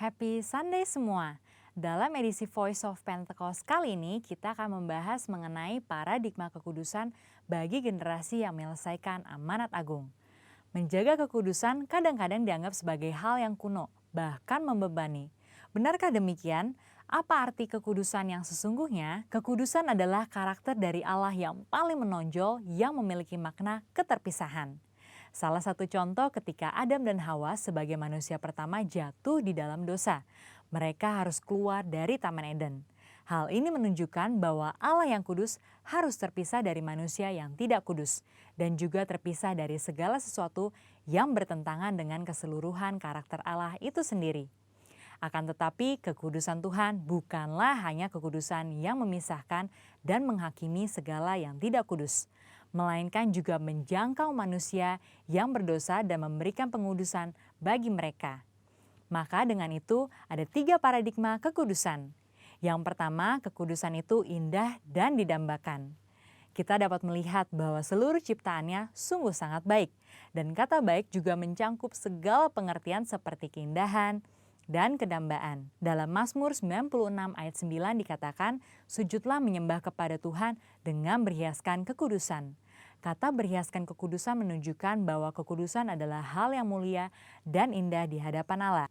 Happy Sunday semua. Dalam edisi Voice of Pentecost kali ini kita akan membahas mengenai paradigma kekudusan bagi generasi yang menyelesaikan amanat agung. Menjaga kekudusan kadang-kadang dianggap sebagai hal yang kuno, bahkan membebani. Benarkah demikian? Apa arti kekudusan yang sesungguhnya? Kekudusan adalah karakter dari Allah yang paling menonjol yang memiliki makna keterpisahan. Salah satu contoh ketika Adam dan Hawa sebagai manusia pertama jatuh di dalam dosa. Mereka harus keluar dari Taman Eden. Hal ini menunjukkan bahwa Allah yang kudus harus terpisah dari manusia yang tidak kudus dan juga terpisah dari segala sesuatu yang bertentangan dengan keseluruhan karakter Allah itu sendiri. Akan tetapi kekudusan Tuhan bukanlah hanya kekudusan yang memisahkan dan menghakimi segala yang tidak kudus, melainkan juga menjangkau manusia yang berdosa dan memberikan pengudusan bagi mereka. Maka dengan itu ada 3 paradigma kekudusan. Yang pertama, kekudusan itu indah dan didambakan. Kita dapat melihat bahwa seluruh ciptaannya sungguh sangat baik. Dan kata baik juga mencangkup segala pengertian seperti keindahan dan kedambaan. Dalam Mazmur 96 ayat 9 dikatakan, sujudlah menyembah kepada Tuhan dengan berhiaskan kekudusan. Kata berhiaskan kekudusan menunjukkan bahwa kekudusan adalah hal yang mulia dan indah di hadapan Allah.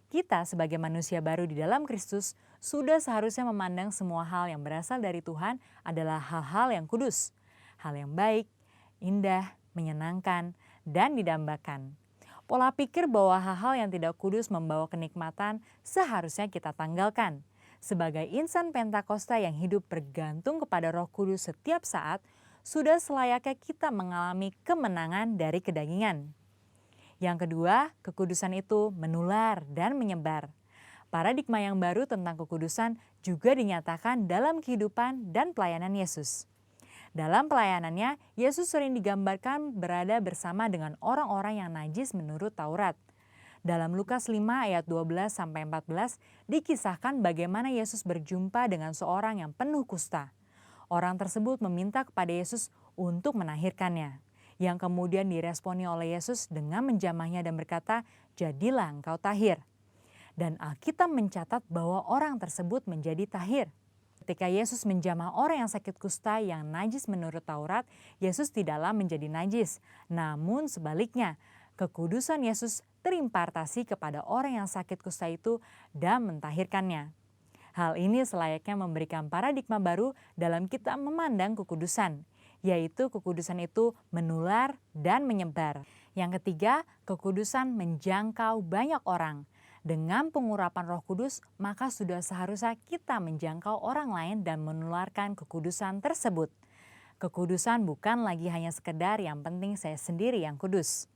Kita sebagai manusia baru di dalam Kristus sudah seharusnya memandang semua hal yang berasal dari Tuhan adalah hal-hal yang kudus, hal yang baik, indah, menyenangkan, dan didambakan. Pola pikir bahwa hal-hal yang tidak kudus membawa kenikmatan seharusnya kita tanggalkan. Sebagai insan Pentakosta yang hidup bergantung kepada Roh Kudus setiap saat, sudah selayaknya kita mengalami kemenangan dari kedagingan. Yang kedua, kekudusan itu menular dan menyebar. Paradigma yang baru tentang kekudusan juga dinyatakan dalam kehidupan dan pelayanan Yesus. Dalam pelayanannya, Yesus sering digambarkan berada bersama dengan orang-orang yang najis menurut Taurat. Dalam Lukas 5 ayat 12-14 dikisahkan bagaimana Yesus berjumpa dengan seorang yang penuh kusta. Orang tersebut meminta kepada Yesus untuk menahirkannya, yang kemudian diresponi oleh Yesus dengan menjamahnya dan berkata, "Jadilah engkau tahir." Dan Alkitab mencatat bahwa orang tersebut menjadi tahir. Ketika Yesus menjamah orang yang sakit kusta yang najis menurut Taurat, Yesus tidaklah menjadi najis. Namun sebaliknya, kekudusan Yesus terimpartasi kepada orang yang sakit kusta itu dan mentahirkannya. Hal ini selayaknya memberikan paradigma baru dalam kita memandang kekudusan, yaitu kekudusan itu menular dan menyebar. Yang ketiga, kekudusan menjangkau banyak orang. Dengan pengurapan Roh Kudus, maka sudah seharusnya kita menjangkau orang lain dan menularkan kekudusan tersebut. Kekudusan bukan lagi hanya sekedar yang penting saya sendiri yang kudus.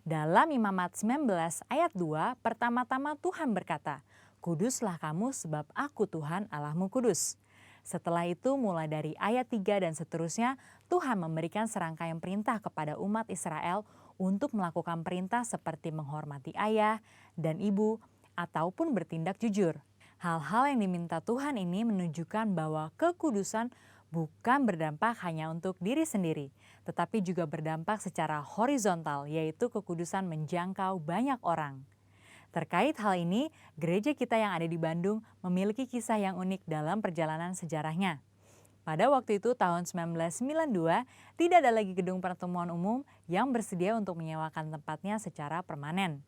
Dalam Imamat 19 ayat 2, pertama-tama Tuhan berkata, "Kuduslah kamu sebab aku Tuhan Allahmu kudus." Setelah itu mulai dari ayat 3 dan seterusnya, Tuhan memberikan serangkaian perintah kepada umat Israel untuk melakukan perintah seperti menghormati ayah dan ibu ataupun bertindak jujur. Hal-hal yang diminta Tuhan ini menunjukkan bahwa kekudusan bukan berdampak hanya untuk diri sendiri, tetapi juga berdampak secara horizontal, yaitu kekudusan menjangkau banyak orang. Terkait hal ini, gereja kita yang ada di Bandung memiliki kisah yang unik dalam perjalanan sejarahnya. Pada waktu itu tahun 1992, tidak ada lagi gedung pertemuan umum yang bersedia untuk menyewakan tempatnya secara permanen.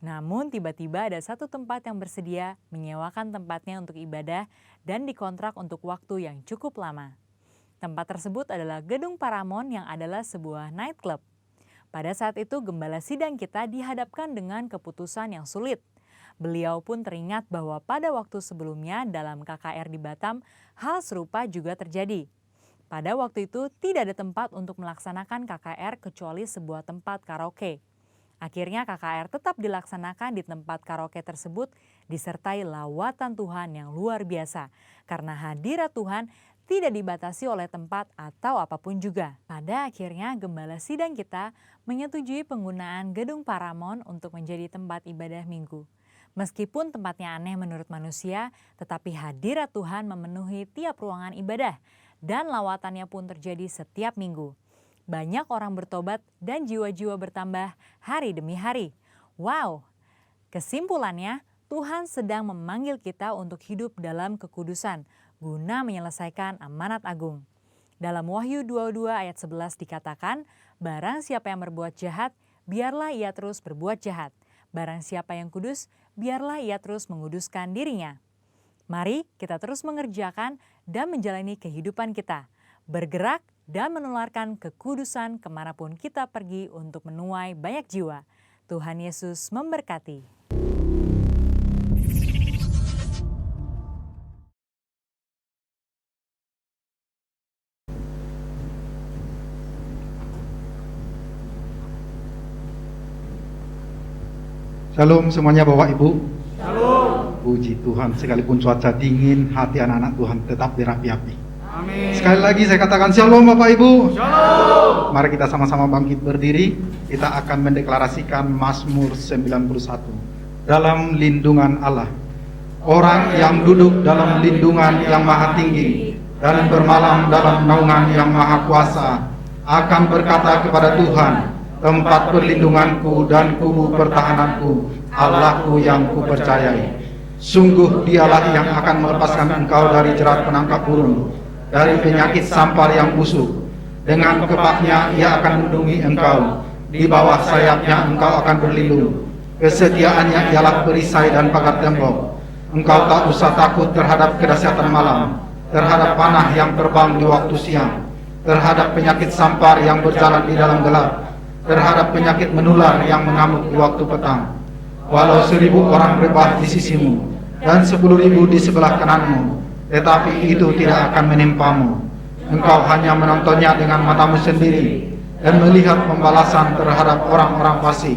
Namun tiba-tiba ada satu tempat yang bersedia menyewakan tempatnya untuk ibadah dan dikontrak untuk waktu yang cukup lama. Tempat tersebut adalah Gedung Paramount yang adalah sebuah nightclub. Pada saat itu gembala sidang kita dihadapkan dengan keputusan yang sulit. Beliau pun teringat bahwa pada waktu sebelumnya dalam KKR di Batam, hal serupa juga terjadi. Pada waktu itu tidak ada tempat untuk melaksanakan KKR kecuali sebuah tempat karaoke. Akhirnya KKR tetap dilaksanakan di tempat karaoke tersebut disertai lawatan Tuhan yang luar biasa. Karena hadirat Tuhan tidak dibatasi oleh tempat atau apapun juga. Pada akhirnya gembala sidang kita menyetujui penggunaan Gedung Paramount untuk menjadi tempat ibadah minggu. Meskipun tempatnya aneh menurut manusia, tetapi hadirat Tuhan memenuhi tiap ruangan ibadah dan lawatannya pun terjadi setiap minggu. Banyak orang bertobat dan jiwa-jiwa bertambah hari demi hari. Wow! Kesimpulannya, Tuhan sedang memanggil kita untuk hidup dalam kekudusan guna menyelesaikan amanat agung. Dalam Wahyu 22 ayat 11 dikatakan, barang siapa yang berbuat jahat, biarlah ia terus berbuat jahat. Barang siapa yang kudus, biarlah ia terus menguduskan dirinya. Mari kita terus mengerjakan dan menjalani kehidupan kita, bergerak dan menularkan kekudusan kemanapun kita pergi untuk menuai banyak jiwa. Tuhan Yesus memberkati. Shalom semuanya Bapak Ibu. Shalom. Puji Tuhan, sekalipun cuaca dingin, hati anak-anak Tuhan tetap berapi-api. Amin. Sekali lagi saya katakan shalom Bapak Ibu. Shalom. Mari kita sama-sama bangkit berdiri. Kita akan mendeklarasikan Mazmur 91. Dalam lindungan Allah. Orang yang duduk dalam lindungan yang maha tinggi dan bermalam dalam naungan yang maha kuasa akan berkata kepada Tuhan, tempat perlindunganku dan kubu pertahananku, Allahku yang kupercayai. Sungguh dialah yang akan melepaskan engkau dari jerat penangkap burung, dari penyakit sampar yang busuk. Dengan kepaknya ia akan melindungi engkau, di bawah sayapnya engkau akan berlindung. Kesetiaannya ialah perisai dan pagar tembok. Engkau tak usah takut terhadap kedahsyatan malam, terhadap panah yang terbang di waktu siang, terhadap penyakit sampar yang berjalan di dalam gelap, terhadap penyakit menular yang mengamuk di waktu petang. Walau 1000 orang rebah di sisimu dan 10.000 di sebelah kananmu, tetapi itu tidak akan menimpamu. Engkau hanya menontonnya dengan matamu sendiri dan melihat pembalasan terhadap orang-orang fasik.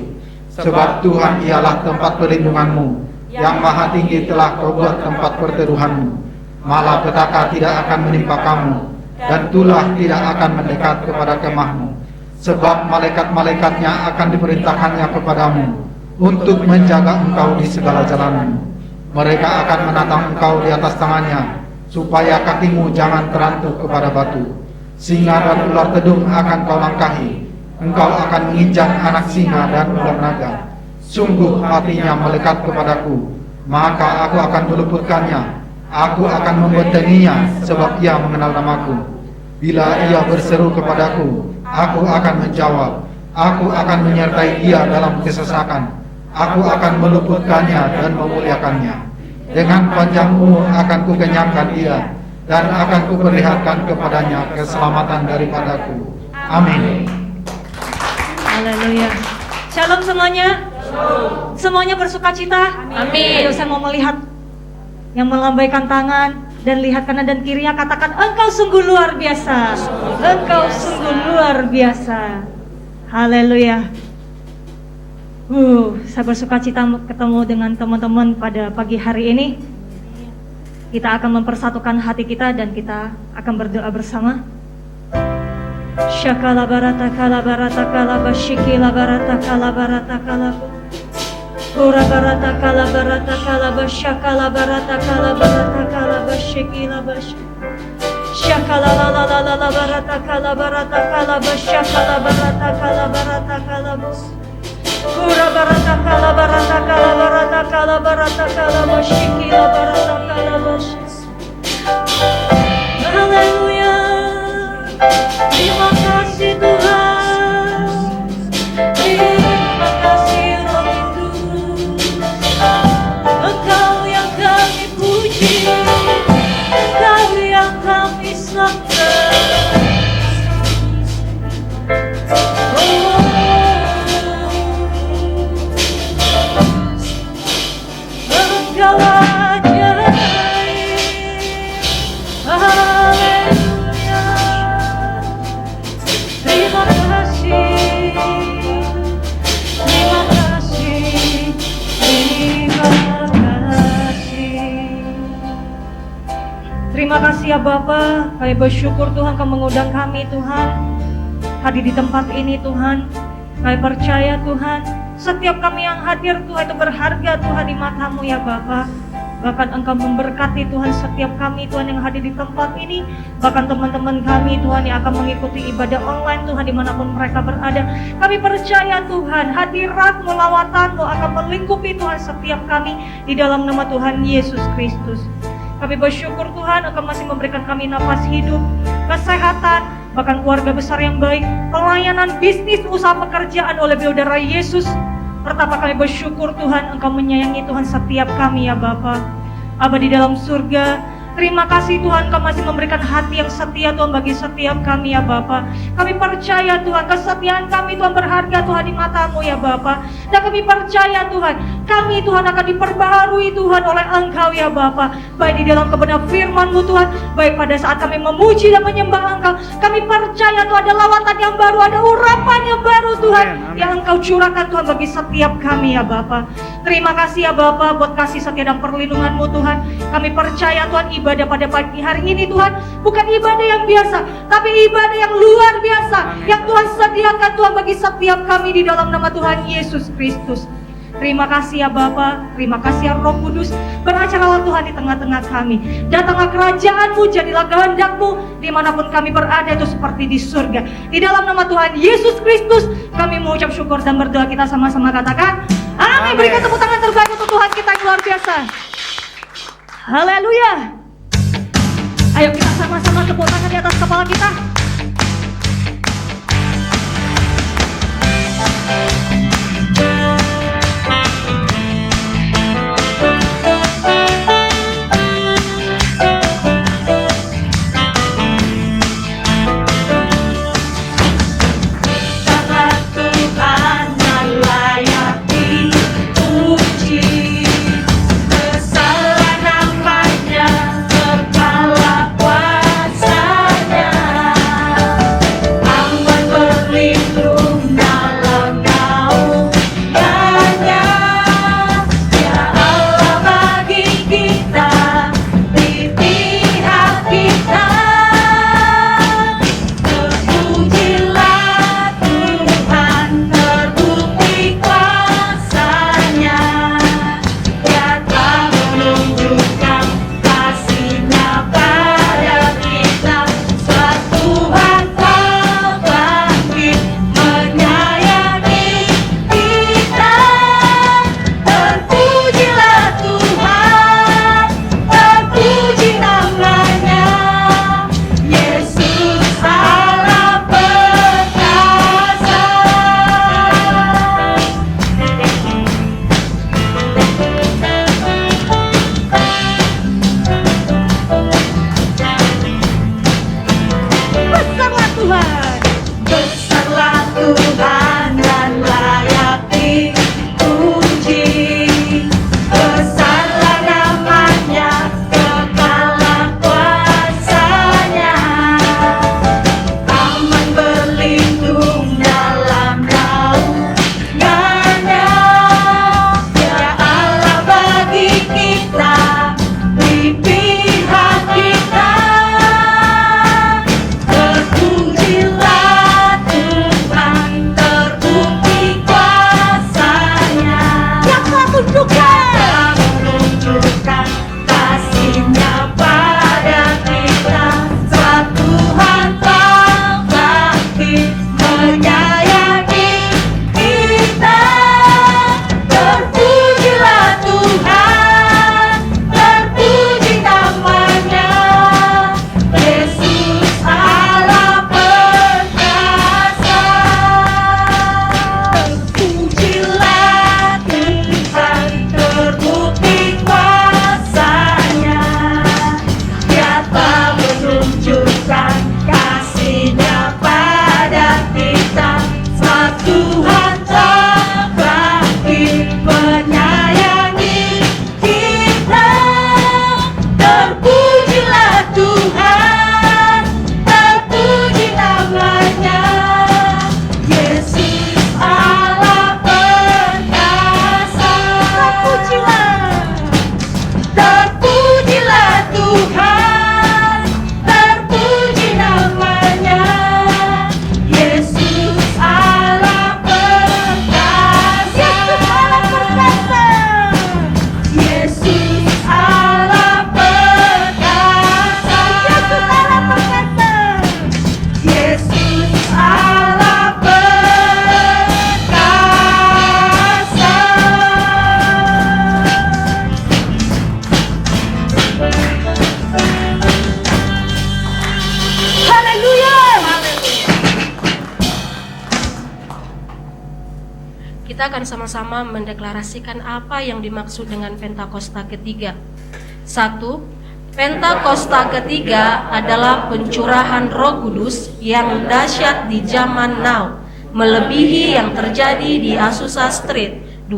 Sebab Tuhan ialah tempat perlindunganmu, yang maha tinggi telah kau buat tempat perteduhanmu. Malapetaka tidak akan menimpa kamu, dan tulah tidak akan mendekat kepada kemahmu. Sebab malaikat-malaikatnya akan diperintahkannya kepadamu untuk menjaga engkau di segala jalanmu. Mereka akan menatang engkau di atas tangannya, supaya kakimu jangan terantuk kepada batu. Singa dan ular tedung akan kau langkahi. Engkau akan menginjak anak singa dan ular naga. Sungguh hatinya melekat kepadaku, maka aku akan meluputkannya. Aku akan membentenginya, sebab ia mengenal namaku. Bila ia berseru kepadaku, aku akan menjawab. Aku akan menyertai dia dalam kesesakan. Aku akan meluputkannya dan memuliakannya. Dengan panjang umur akan kukenyangkan dia, dan akan kuperlihatkan kepadanya keselamatan daripadaku. Amin. Haleluya. Shalom semuanya. Semuanya bersuka cita. Amin. Ayo saya mau melihat yang melambaikan tangan dan lihat kanan dan kirinya, katakan engkau sungguh luar biasa. Engkau sungguh luar biasa. Haleluya. Saya bersuka cita ketemu dengan teman-teman pada pagi hari ini. Kita akan mempersatukan hati kita dan kita akan berdoa bersama. Syakala barata kala barata kala basyiki la barata kala barata kala ura barata kala barata kala basyakala barata kala barata kala basyiki la basyiki syakala la la la la la barata kala basyakala barata kala bus ura barata kala barata kala basyiki la barata kala basyiki. Haleluya. Terima kasih Tuhan, terima kasih Roh Kudus. Engkau yang kami puji, Engkau yang kami sembah. Engkau ajaib. Terima kasih ya Bapa, kami bersyukur Tuhan Kau mengundang kami Tuhan hadir di tempat ini Tuhan. Kami percaya Tuhan, setiap kami yang hadir Tuhan itu berharga Tuhan di mata-Mu ya Bapa. Bahkan Engkau memberkati Tuhan setiap kami Tuhan yang hadir di tempat ini. Bahkan teman-teman kami Tuhan yang akan mengikuti ibadah online Tuhan dimanapun mereka berada. Kami percaya Tuhan hadirat-Mu, lawatan-Mu akan melingkupi Tuhan setiap kami di dalam nama Tuhan Yesus Kristus. Kami bersyukur Tuhan Engkau masih memberikan kami nafas hidup, kesehatan, bahkan keluarga besar yang baik, pelayanan, bisnis, usaha pekerjaan oleh Saudara Yesus. Pertama kami bersyukur Tuhan Engkau menyayangi Tuhan setiap kami ya Bapa. Aba di dalam surga, terima kasih Tuhan Engkau masih memberikan hati yang setia Tuhan bagi setiap kami ya Bapa. Kami percaya Tuhan kesetiaan kami Tuhan berharga Tuhan di mata-Mu ya Bapa. Dan kami percaya Tuhan kami Tuhan akan diperbaharui Tuhan oleh Engkau ya Bapa. Baik di dalam kebenaran firman-Mu Tuhan, baik pada saat kami memuji dan menyembah Engkau, kami percaya Tuhan ada lawatan yang baru, ada urapan yang baru Tuhan yang Engkau curahkan Tuhan bagi setiap kami ya Bapa. Terima kasih ya Bapa buat kasih setia dan perlindungan-Mu Tuhan. Kami percaya Tuhan ibadah pada pagi hari ini Tuhan bukan ibadah yang biasa, tapi ibadah yang luar biasa yang Tuhan sediakan Tuhan bagi setiap kami di dalam nama Tuhan Yesus Kristus. Terima kasih ya Bapa, terima kasih ya Roh Kudus, beracarlah Tuhan di tengah-tengah kami. Datanglah kerajaan-Mu, jadilah kehendak-Mu dimanapun kami berada itu seperti di surga. Di dalam nama Tuhan Yesus Kristus kami mengucap syukur dan berdoa, kita sama-sama katakan amin. Berikan tepuk tangan terbaik untuk Tuhan kita yang luar biasa. Haleluya. Ayo kita sama-sama tepuk tangan di atas kepala kita. Namanya kepala kuasanya. kita akan sama-sama mendeklarasikan apa yang dimaksud dengan Pentakosta ketiga. 1. Pentakosta ketiga adalah pencurahan Roh Kudus yang dahsyat di zaman now, melebihi yang terjadi di Azusa Street. 2.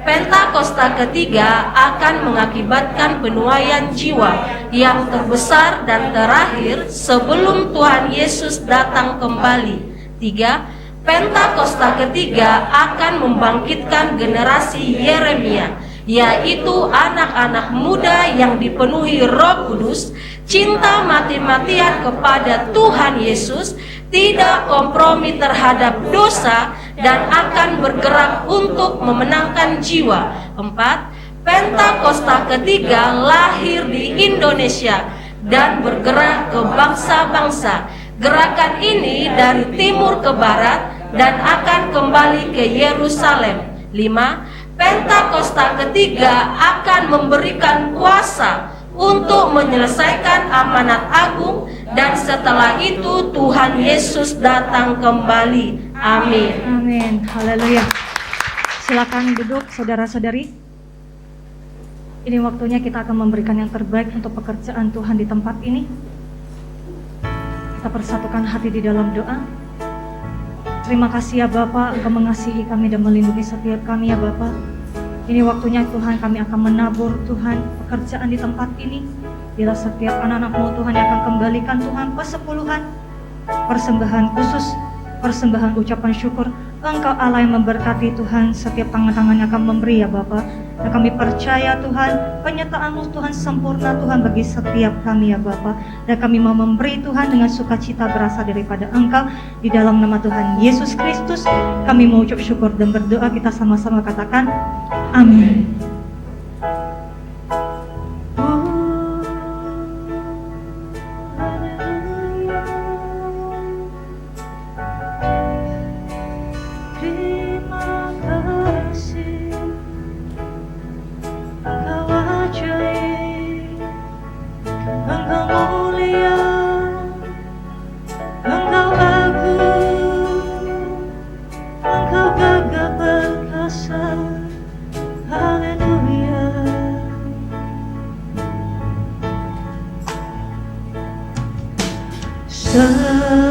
Pentakosta ketiga akan mengakibatkan penuaian jiwa yang terbesar dan terakhir sebelum Tuhan Yesus datang kembali. 3. Pentakosta ketiga akan membangkitkan generasi Yeremia, yaitu anak-anak muda yang dipenuhi Roh Kudus, cinta mati-matian kepada Tuhan Yesus, tidak kompromi terhadap dosa, dan akan bergerak untuk memenangkan jiwa. 4. Pentakosta ketiga lahir di Indonesia dan bergerak ke bangsa-bangsa. Gerakan ini dari timur ke barat dan akan kembali ke Yerusalem. 5. Pentakosta ketiga akan memberikan kuasa untuk menyelesaikan amanat agung, dan setelah itu Tuhan Yesus datang kembali. Amin. Amin. Haleluya. Silakan duduk saudara-saudari. Ini waktunya kita akan memberikan yang terbaik untuk pekerjaan Tuhan di tempat ini. Kita persatukan hati di dalam doa. Terima kasih ya Bapak, Engkau mengasihi kami dan melindungi setiap kami ya Bapak. Ini waktunya Tuhan, kami akan menabur Tuhan pekerjaan di tempat ini. Bila setiap anak-anak-Mu Tuhan yang akan kembalikan Tuhan persepuluhan, persembahan khusus, persembahan ucapan syukur. Engkau Allah yang memberkati Tuhan, setiap tangan-tangan yang akan memberi ya Bapak. Dan kami percaya Tuhan, penyertaan-Mu Tuhan sempurna Tuhan bagi setiap kami ya Bapak. Dan kami mau memberi Tuhan dengan sukacita berasal daripada Engkau. Di dalam nama Tuhan Yesus Kristus, kami mau ucap syukur dan berdoa. Kita sama-sama katakan, amin.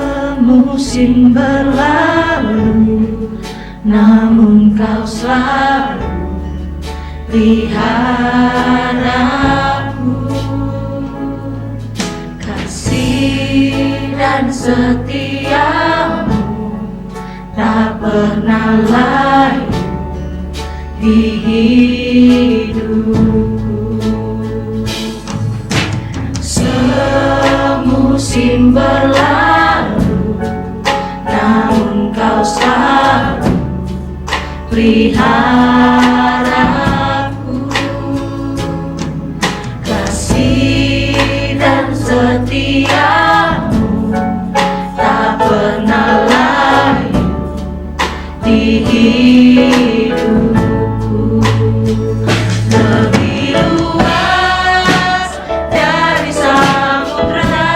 Semusim berlalu, namun Kau selalu peliharaku. Kasih dan setiamu tak pernah layu di hidupku. Semusim berlalu, namun Kau selalu peliharaku. Kasih dan setiamu tak pernah layu di hidupku. Lebih luas dari samudra,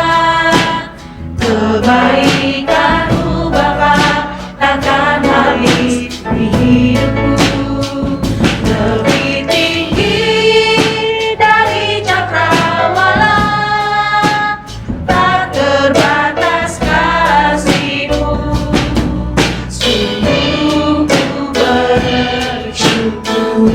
kebaikan-Mu Bapa takkan habis di hidupku. Lebih tinggi dari cakrawala, tak terbatas kasih-Mu. Sungguh ku bersyukur.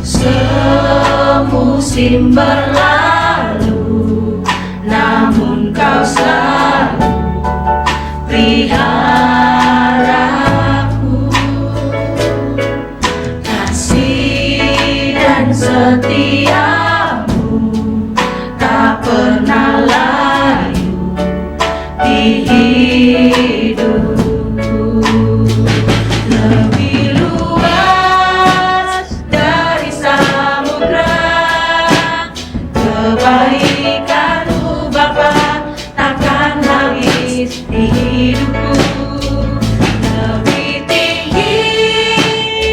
Semusim berlalu, namun Kau selalu peliharaku. Kasih dan setiamu tak pernah layu di hidupku. Lebih luas dari samudra, kebaikan-Mu Bapa takkan habis di hidupku. Lebih tinggi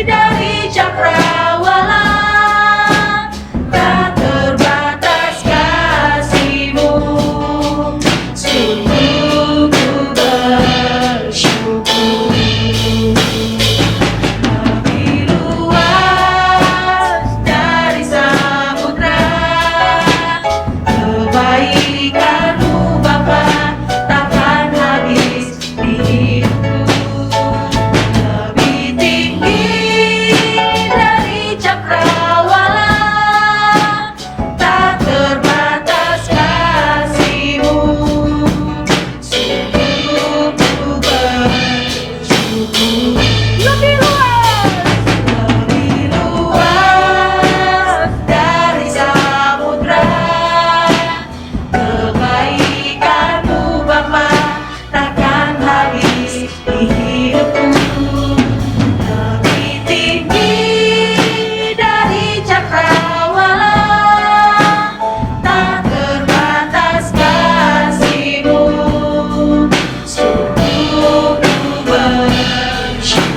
dari cakrawala, tak terbatas kasih-Mu. Sungguh Lebih luas dari samudra, kebaikan-Mu Bapa takkan habis di hidupku. Lebih tinggi dari cakrawala, tak terbatas kasih-Mu. Sungguh ku bersyukur. Lebih luas dari samudra, kebaikan-Mu Bapa takkan habis di hidupku. Lebih tinggi dari cakrawala, tak terbatas kasih-Mu. Sungguh ku bersyukur.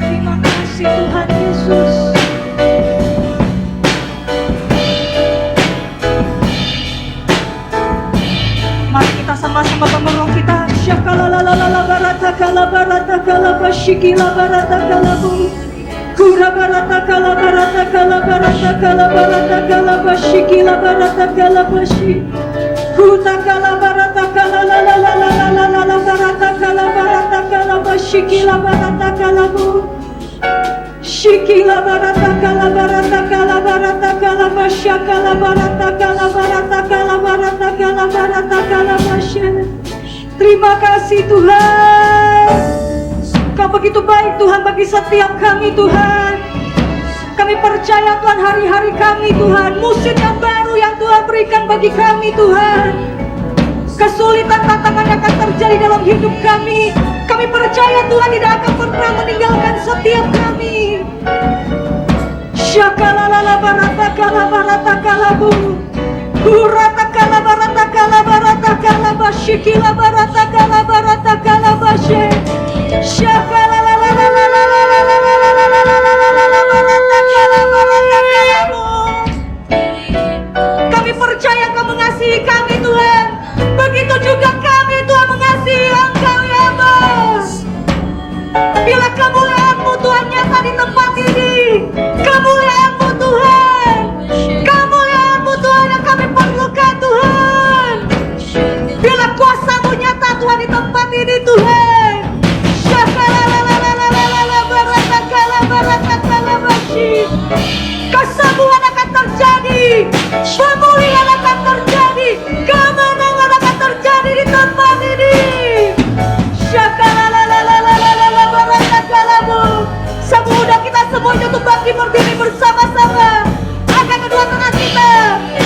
Terima kasih Tuhan Yesus. Mari kita sama-sama memeluk kita. Syakalalalala barata kala barata kala bashikila barata kala bu. Kura barata kala barata kala barata kala barata kala bashikila barata kala bashi. Kuta kala barata kala la la la la la la la la barata kala bashikila barata kala bu. Shikila barata kala barata kala barata kala basha kala barata kala barata kala barata kala barata kala basha. Terima kasih Tuhan. Kau begitu baik Tuhan bagi setiap kami Tuhan. Kami percaya Tuhan hari-hari kami Tuhan, musim yang baru yang Tuhan berikan bagi kami Tuhan. Kesulitan tantangan yang akan terjadi dalam hidup kami, kami percaya Tuhan tidak akan pernah meninggalkan setiap kami. Syakalala barata kala barata kala bu. Kurata kala barata kala barata kala bashikila barata kala barata kala bashe. Syakalala la la la la la la la la la la la la la la barata kala bu. Kami percaya Kau mengasihi kami Tuhan. Begitu juga kami Tuhan mengasihi Engkau ya Bos. Bila kemuliaan-Mu Tuhan nyata di tempat ini, kemuliaan-Mu Tuhan, kemuliaan-Mu Tuhan yang kami perlukan Tuhan. Bila kuasa-Mu nyata Tuhan di tempat ini Tuhan. Syakalalalalalalala baratakala baratakala bashi. Kesembuhan akan terjadi, pemulihan akan terjadi, kemenangan akan terjadi di tempat ini. Syakalalalalalalalala baratakalamu. Semudah kita semuanya untuk bangkit berdiri bersama-sama. Angkat kedua tangan kita.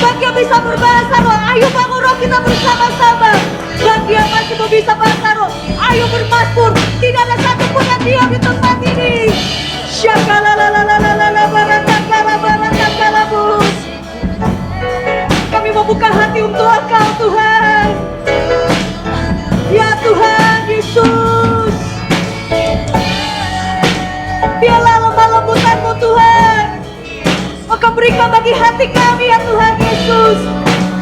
Bagi yang bisa berbahasa roh, ayo bangun roh kita bersama-sama. Bagi yang masih belum bisa bahasa roh, ayo bermasmur. Tidak ada satupun yang diam di tempat ini. Syakalalalalala baratakala baratakalamu. Kami membuka hati untuk Engkau Tuhan. Ya Tuhan Yesus, biarlah lemah lembutan-Mu Tuhan Engkau berikan bagi hati kami ya Tuhan Yesus.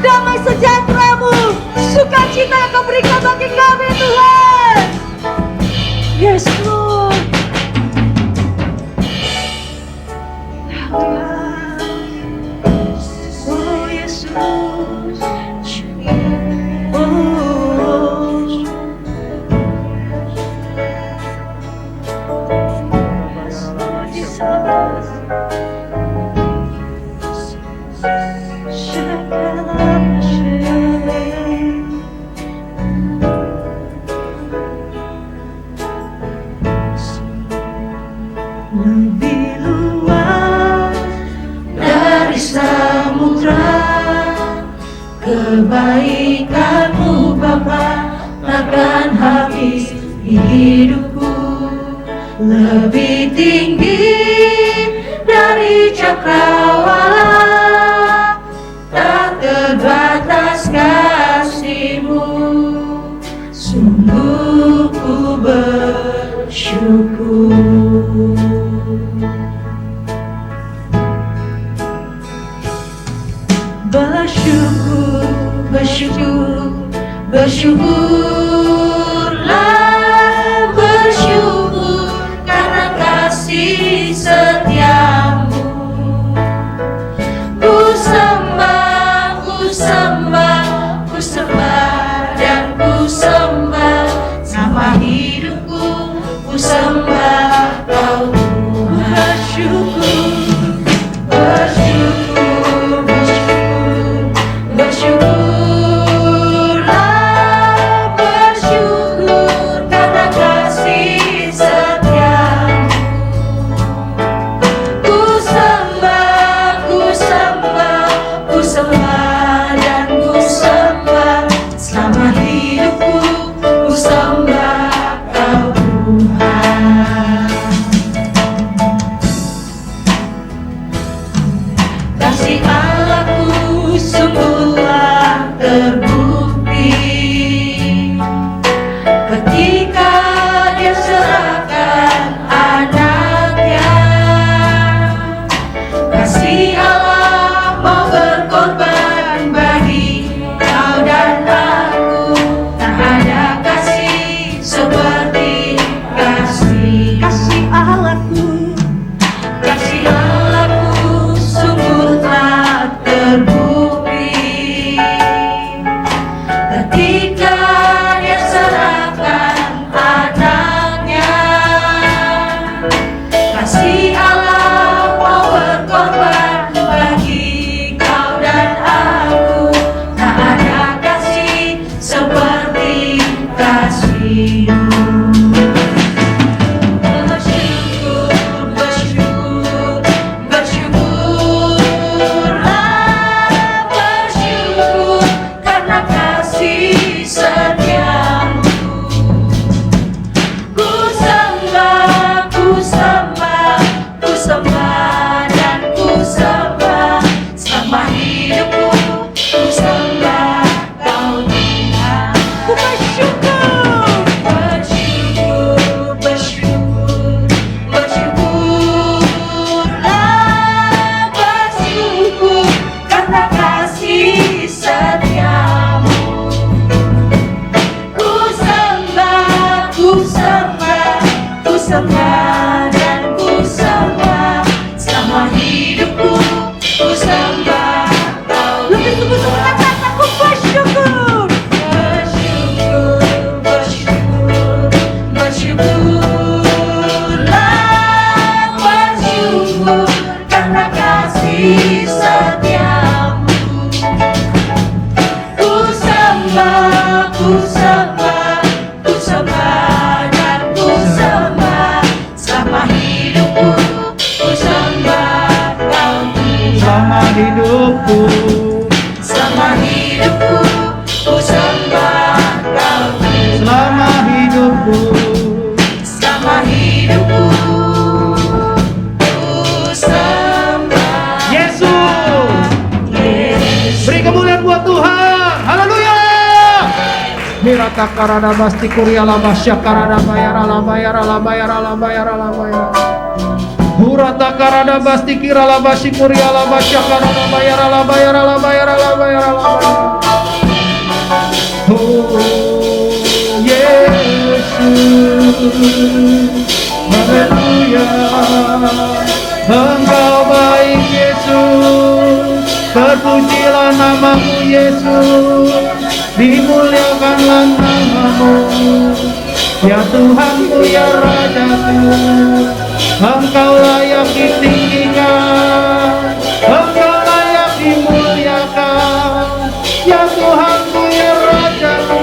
Damai sejahtera-Mu, sukacita yang Kau berikan bagi kami Tuhan. Yes Lord. Oh Yesus. Lebih luas dari samudra, kebaikan-Mu Bapa takkan habis di hidupku. Lebih tinggi dari cakrawala, tak terbatas kasih-Mu. Sungguh ku bersyukur. Bersyukur, bersyukur, bersyukurlah, bersyukur karena kasih setia-Mu. Ku sembah, ku sembah, ku sembah dan ku sembah sama hidupku, ku sembah Kau Tuhan. Bersyukur, bersyukur, bersyukur, bersyukurlah, bersyukur karena kasih setia-Mu. Ku sembah, ku sembah, ku sembah dan ku sembah selama hidupku, ku sembah Kau Tuhan. Kasih Allahku sungguhlah terbukti ketika Dia serahkan anaknya. Kasih Allah mau berkorban bagi kau dan aku. Tak ada kasih seperti kasih Allahku. Kasih Allahku sungguhlah terbukti ketika Dia serahkan anaknya. Kasih Allah mau berkorban bagi kau dan aku. Tak ada kasih seperti kasih-Mu. Bersyukur, bersyukur, bersyukurlah, bersyukur karena kasih setia-Mu. Ku sembah, ku sembah, ku sembah dan ku sembah selama hidupku, ku sembah Kau Tuhan. Ku bersyukur, bersyukur, bersyukur, bersyukurlah, bersyukur karena kasih setia-Mu. Ku sembah, ku sembah, ku sembah dan ku sembah selama hidupku, ku sembah Kau Tuhan. Ku bersyukur, bersyukur, bersyukur, bersyukurlah, bersyukur karena kasih setia-Mu. Ku sembah, ku sembah, ku sembah dan ku sembah selama hidupku, ku sembah Kau Tuhan. Selama hidupku, Selama hidupku, ku sembah Kau Tuhan. selama hidupku. Selama hidupku, ku sembah Yesus, Yesus. beri kemuliaan buat Tuhan. Haleluya. Mirata karada basti kuriala basya karada bayara la bayara la bayara la bayara la bayara. Hurata karada basti kirala basi kuriala basya karada bayara la bayara la bayara la bayara la bayara. Oh Yesus, haleluya. Engkau baik Yesus, terpujilah namamu Yesus, dimuliakanlah namamu, ya Tuhanku ya Rajaku. Engkau layak ditinggikan, Engkau layak dimuliakan, ya Tuhanku ya Rajaku,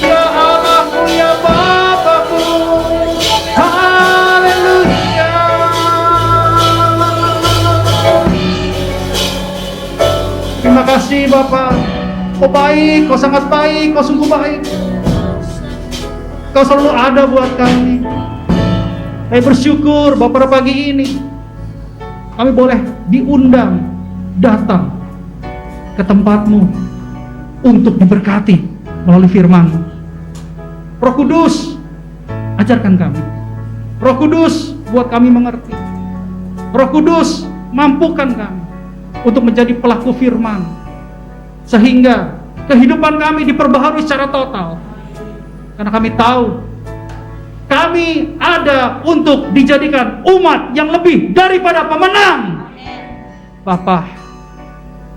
ya Allahku ya Bapakku. Haleluya. Terima kasih Bapak. Kau baik, Kau sangat baik, Kau sungguh baik. Kau selalu ada buat kami. Kami bersyukur bahwa pada pagi ini kami boleh diundang datang ke tempatmu untuk diberkati melalui firman-Mu. Roh Kudus, ajarkan kami. Roh Kudus, buat kami mengerti. Roh Kudus, mampukan kami untuk menjadi pelaku firman, sehingga kehidupan kami diperbaharui secara total. Karena kami tahu kami ada untuk dijadikan umat yang lebih daripada pemenang. Bapa,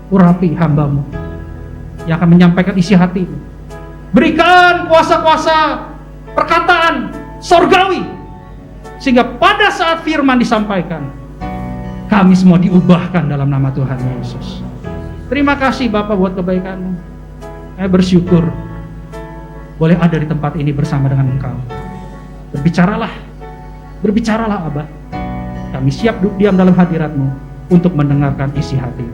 urapi hamba-Mu yang akan menyampaikan isi hati-Mu. Berikan kuasa-kuasa perkataan sorgawi, sehingga pada saat firman disampaikan, kami semua diubahkan dalam nama Tuhan Yesus. Terima kasih Bapa buat kebaikan-Mu. Saya bersyukur boleh ada di tempat ini bersama dengan Engkau. Berbicaralah Abah. Kami siap duduk diam dalam hadirat-Mu untuk mendengarkan isi hati.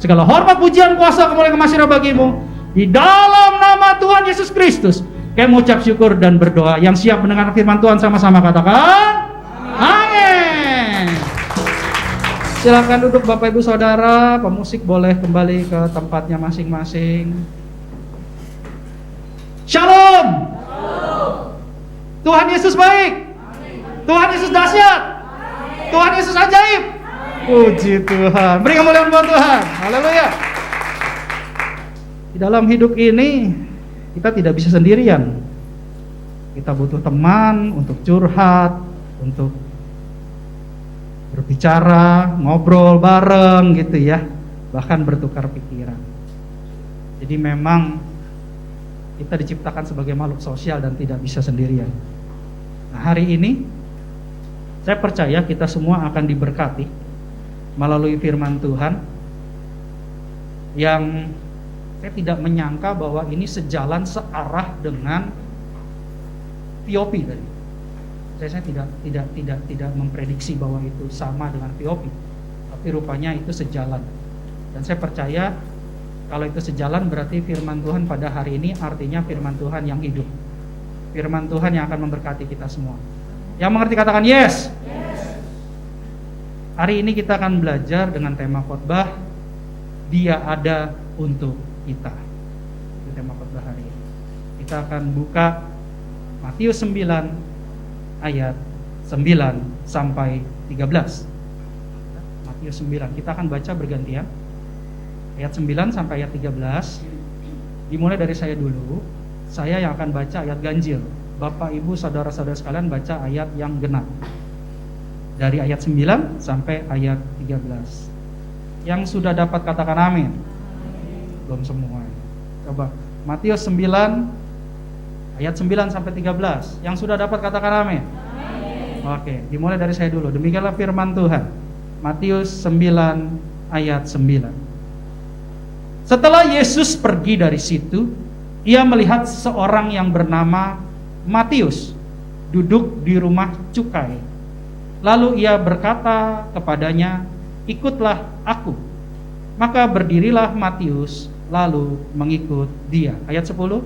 Segala hormat, pujian, kuasa, kemuliaan, kemasyiran bagi-Mu. Di dalam nama Tuhan Yesus Kristus, kami mengucap syukur dan berdoa. Yang siap mendengar firman Tuhan sama-sama katakan amin. Silakan duduk Bapak Ibu Saudara. Pemusik boleh kembali ke tempatnya masing-masing. Shalom. Tuhan Yesus baik. Tuhan Yesus dahsyat. Tuhan Yesus ajaib. Puji Tuhan. Beri kemuliaan buat Tuhan. Haleluya. Di dalam hidup ini kita tidak bisa sendirian. Kita butuh teman untuk curhat, untuk berbicara, ngobrol bareng gitu ya. Bahkan bertukar pikiran. Jadi memang kita diciptakan sebagai makhluk sosial dan tidak bisa sendirian. Nah, hari ini saya percaya kita semua akan diberkati melalui firman Tuhan yang saya tidak menyangka bahwa ini sejalan searah dengan VOP tadi. Saya tidak memprediksi bahwa itu sama dengan VOP, tapi rupanya itu sejalan. Dan saya percaya kalau itu sejalan berarti firman Tuhan pada hari ini artinya firman Tuhan yang hidup. Firman Tuhan yang akan memberkati kita semua. Yang mengerti katakan yes. Hari ini kita akan belajar dengan tema khotbah Dia ada untuk kita. Itu tema khotbah hari ini. Kita akan buka Matius 9 ayat 9 sampai 13. Matius 9. Kita akan baca bergantian. Ayat 9 sampai ayat 13. Dimulai dari saya dulu. Saya yang akan baca ayat ganjil. Bapak, Ibu, saudara-saudara sekalian baca ayat yang genap. Dari ayat 9 sampai ayat 13. Yang sudah dapat katakan amin. Belum semua. Coba Matius 9 ayat 9 sampai 13. Yang sudah dapat katakan amin. Oke, dimulai dari saya dulu. Demikianlah firman Tuhan. Matius 9 ayat 9. Setelah Yesus pergi dari situ, ia melihat seorang yang bernama Matius duduk di rumah cukai. Lalu ia berkata kepadanya, "Ikutlah aku." Maka berdirilah Matius lalu mengikut dia. Ayat 10.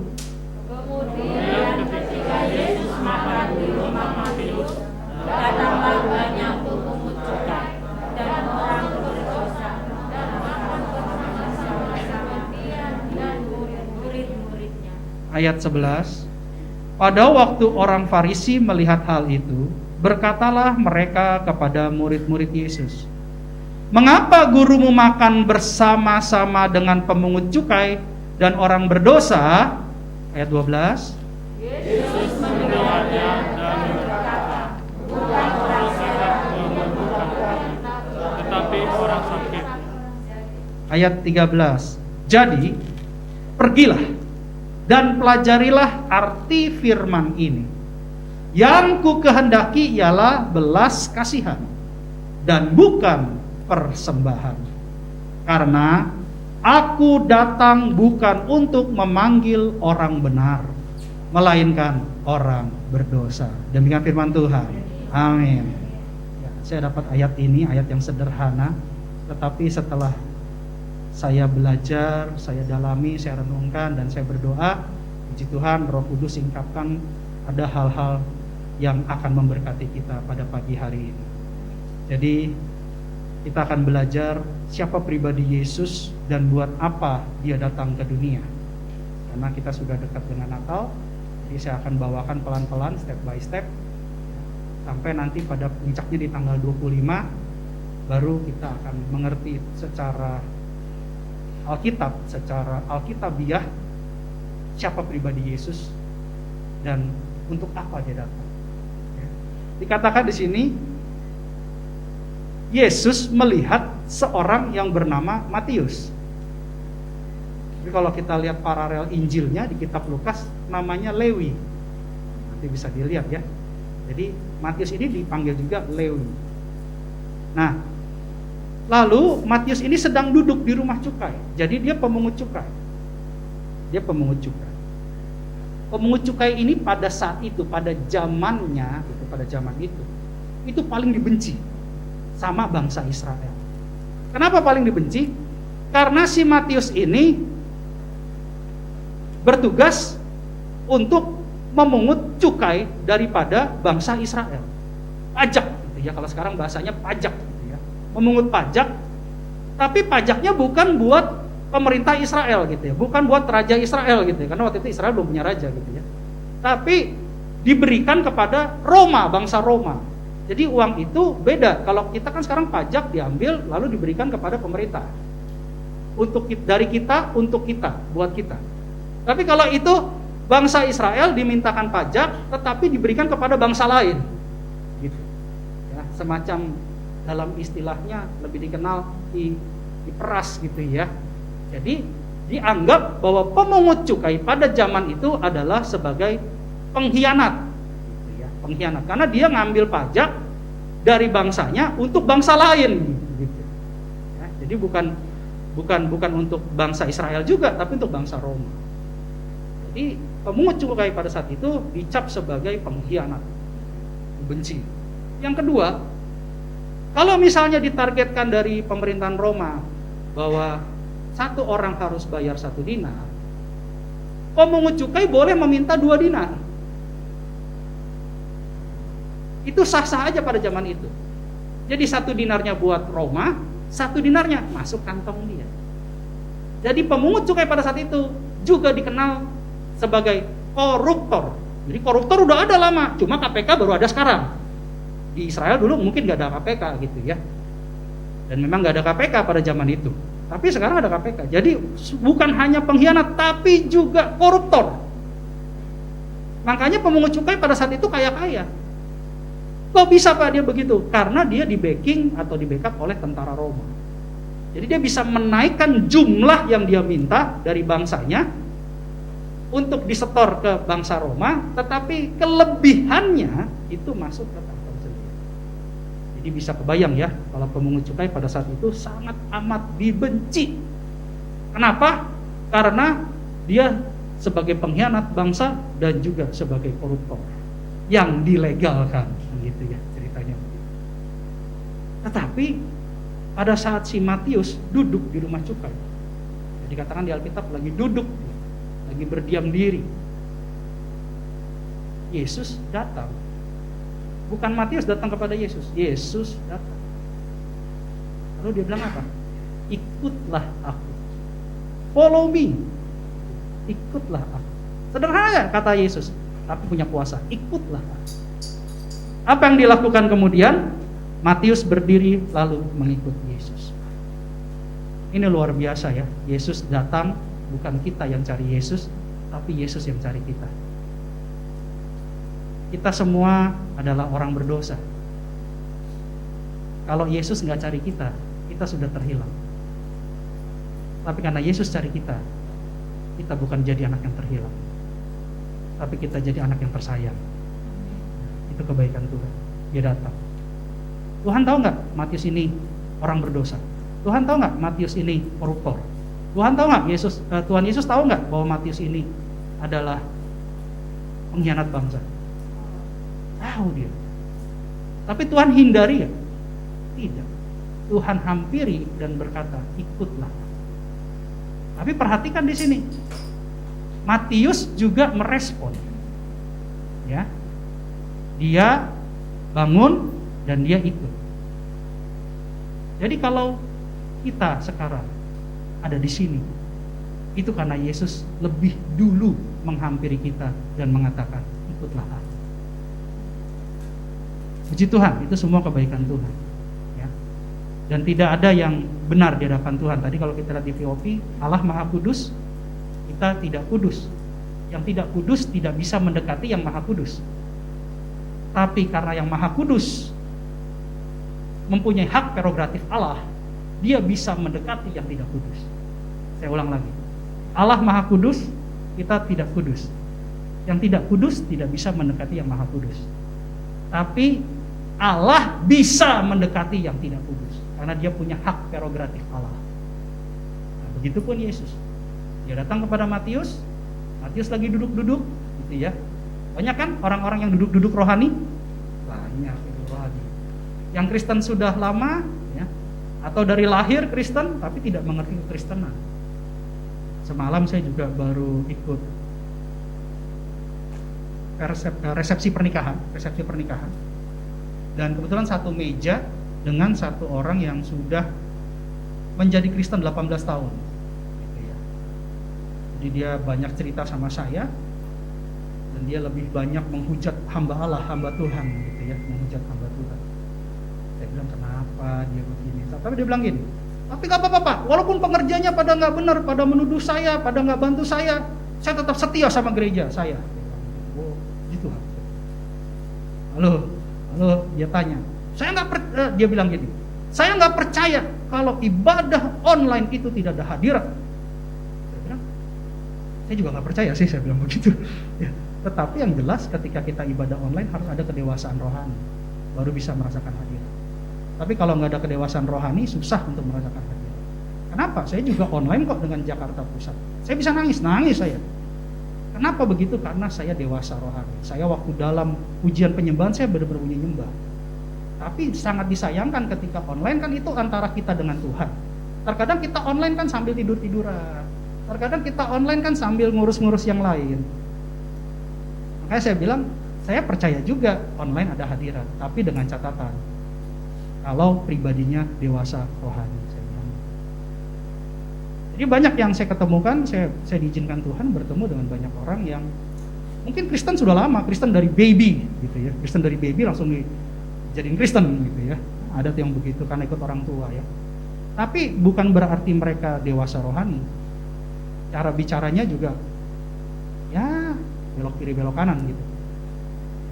Kemudian ketika Yesus makan di rumah Matius, datanglah banyak pemungut cukai dan orang berdosa dan makan bersama-sama dia dan murid-muridnya. Ayat 11. Pada waktu orang Farisi melihat hal itu, berkatalah mereka kepada murid-murid Yesus, "Mengapa gurumu makan bersama-sama dengan pemungut cukai dan orang berdosa?" Ayat 12. Yesus mendengarnya dan berkata, "Bukan orang sehat membutuhkan kita, tetapi orang sakit." Ayat 13. Jadi, pergilah dan pelajarilah arti firman ini. Yang ku kehendaki ialah belas kasihan dan bukan persembahan. Karena aku datang bukan untuk memanggil orang benar, melainkan orang berdosa. Demikian firman Tuhan. Amin. Ya, saya dapat ayat ini, ayat yang sederhana, tetapi setelah saya belajar, saya dalami, saya renungkan, dan saya berdoa, puji Tuhan, Roh Kudus singkapkan ada hal-hal yang akan memberkati kita pada pagi hari ini. Jadi kita akan belajar siapa pribadi Yesus dan buat apa dia datang ke dunia. Karena kita sudah dekat dengan Natal, jadi saya akan bawakan pelan-pelan step by step sampai nanti pada puncaknya di tanggal 25 baru kita akan mengerti secara Alkitab, secara Alkitabiah siapa pribadi Yesus dan untuk apa dia datang. Ya. Dikatakan di sini Yesus melihat seorang yang bernama Matius. Jadi kalau kita lihat paralel Injilnya di kitab Lukas namanya Lewi. Nanti bisa dilihat ya. Jadi Matius ini dipanggil juga Lewi. Nah, lalu Matius ini sedang duduk di rumah cukai. Jadi dia pemungut cukai. Dia pemungut cukai. Pemungut cukai ini pada saat itu, pada zamannya, pada zaman itu paling dibenci sama bangsa Israel. Kenapa paling dibenci? Karena si Matius ini bertugas untuk memungut cukai daripada bangsa Israel. Pajak, gitu ya. Kalau sekarang bahasanya pajak, gitu ya. Memungut pajak, tapi pajaknya bukan buat pemerintah Israel, gitu ya. Bukan buat raja Israel, gitu ya. Karena waktu itu Israel belum punya raja, gitu ya. Tapi diberikan kepada Roma, bangsa Roma. Jadi uang itu beda. Kalau kita kan sekarang pajak diambil lalu diberikan kepada pemerintah. Dari kita untuk kita, buat kita. Tapi kalau itu bangsa Israel dimintakan pajak tetapi diberikan kepada bangsa lain. Gitu. Ya, semacam dalam istilahnya lebih dikenal diperas gitu ya. Jadi dianggap bahwa pemungut cukai pada zaman itu adalah sebagai pengkhianat. Pengkhianat karena dia ngambil pajak dari bangsanya untuk bangsa lain gitu. Ya, jadi bukan untuk bangsa Israel juga tapi untuk bangsa Roma. Jadi pemungut cukai pada saat itu dicap sebagai pengkhianat, benci. Yang kedua, kalau misalnya ditargetkan dari pemerintahan Roma bahwa satu orang harus bayar 1 dinar, pemungut cukai boleh meminta 2 dinar. Itu sah-sah aja pada zaman itu. Jadi 1 dinarnya buat Roma, 1 dinarnya masuk kantong dia. Jadi pemungut cukai pada saat itu juga dikenal sebagai koruptor. Jadi koruptor udah ada lama, cuma KPK baru ada sekarang. Di Israel dulu mungkin gak ada KPK gitu ya. Dan memang gak ada KPK pada zaman itu. Tapi sekarang ada KPK. Jadi bukan hanya pengkhianat, tapi juga koruptor. Makanya pemungut cukai pada saat itu kaya-kaya. Kok bisa Pak dia begitu? Karena dia di backing atau di backup oleh tentara Roma. Jadi dia bisa menaikkan jumlah yang dia minta dari bangsanya untuk disetor ke bangsa Roma, tetapi kelebihannya itu masuk ke kantong sendiri. Jadi bisa kebayang ya, kalau pemungut cukai pada saat itu sangat amat dibenci. Kenapa? Karena dia sebagai pengkhianat bangsa dan juga sebagai koruptor yang dilegalkan, gitu ya ceritanya. Tetapi pada saat si Matius duduk di rumah cukai, dikatakan di Alkitab lagi duduk, lagi berdiam diri, Yesus datang. Bukan Matius datang kepada Yesus, Yesus datang. Lalu dia bilang apa? Ikutlah aku, follow me, ikutlah aku. Sederhana kata Yesus, tapi punya kuasa, ikutlah aku. Apa yang dilakukan kemudian? Matius berdiri lalu mengikut Yesus. Ini luar biasa ya. Yesus datang, bukan kita yang cari Yesus, tapi Yesus yang cari kita. Kita semua adalah orang berdosa. Kalau Yesus nggak cari kita, kita sudah terhilang. Tapi karena Yesus cari kita bukan jadi anak yang terhilang, tapi kita jadi anak yang tersayang. Itu kebaikan Tuhan. Dia datang. Tuhan tahu nggak Matius ini orang berdosa? Tuhan tahu nggak Matius ini koruptor? Tuhan tahu nggak Tuhan Yesus tahu nggak bahwa Matius ini adalah pengkhianat bangsa? Tahu dia. Tapi Tuhan hindari ya? Tidak. Tuhan hampiri dan berkata, ikutlah. Tapi perhatikan di sini, Matius juga merespon. Ya, dia bangun dan dia ikut. Jadi kalau kita sekarang ada di sini, itu karena Yesus lebih dulu menghampiri kita dan mengatakan, ikutlah aku. Puji Tuhan, itu semua kebaikan Tuhan. Ya. Dan tidak ada yang benar di hadapan Tuhan. Tadi kalau kita lihat di VOP, Allah Maha Kudus, kita tidak kudus. Yang tidak kudus tidak bisa mendekati yang Maha Kudus. Tapi karena yang Maha Kudus mempunyai hak prerogatif Allah, dia bisa mendekati yang tidak kudus. Saya ulang lagi. Allah Maha Kudus, kita tidak kudus. Yang tidak kudus tidak bisa mendekati yang Maha Kudus. Tapi Allah bisa mendekati yang tidak kudus karena dia punya hak prerogatif Allah. Nah, begitupun Yesus. Dia datang kepada Matius. Matius lagi duduk-duduk, gitu ya. Banyak kan orang-orang yang duduk-duduk rohani? Banyak duduk rohani. Yang Kristen sudah lama, ya, atau dari lahir Kristen tapi tidak mengerti kekristenan. Semalam saya juga baru ikut resepsi pernikahan, dan kebetulan satu meja dengan satu orang yang sudah menjadi Kristen 18 tahun, gitu ya. Jadi dia banyak cerita sama saya, dan dia lebih banyak menghujat hamba Allah, hamba Tuhan, gitu ya, menghujat hamba Tuhan. Saya bilang, kenapa dia begini? Tapi dia bilang gini, tapi gak apa-apa Pak, walaupun pengerjanya pada gak benar, pada menuduh saya, pada gak bantu saya tetap setia sama gereja saya. Oh, gitu. Halo, dia tanya, dia bilang gini, saya nggak percaya kalau ibadah online itu tidak ada hadirat. Saya bilang, saya juga nggak percaya sih, saya bilang begitu. Ya, tetapi yang jelas ketika kita ibadah online harus ada kedewasaan rohani, baru bisa merasakan hadirat. Tapi kalau nggak ada kedewasaan rohani, susah untuk merasakan hadirat. Kenapa? Saya juga online kok dengan Jakarta Pusat. Saya bisa nangis saya. Kenapa begitu? Karena saya dewasa rohani. Saya waktu dalam ujian penyembahan saya benar-benar punya nyembah. Tapi sangat disayangkan ketika online kan itu antara kita dengan Tuhan. Terkadang kita online kan sambil tidur-tiduran. Terkadang kita online kan sambil ngurus-ngurus yang lain. Makanya saya bilang, saya percaya juga online ada hadirat, tapi dengan catatan kalau pribadinya dewasa rohani. Jadi banyak yang saya ketemukan, saya diizinkan Tuhan bertemu dengan banyak orang yang mungkin Kristen sudah lama, Kristen dari baby, gitu ya. Kristen dari baby langsung dijadiin Kristen, gitu ya. Ada yang begitu karena ikut orang tua ya. Tapi bukan berarti mereka dewasa rohani. Cara bicaranya juga, ya belok kiri belok kanan gitu.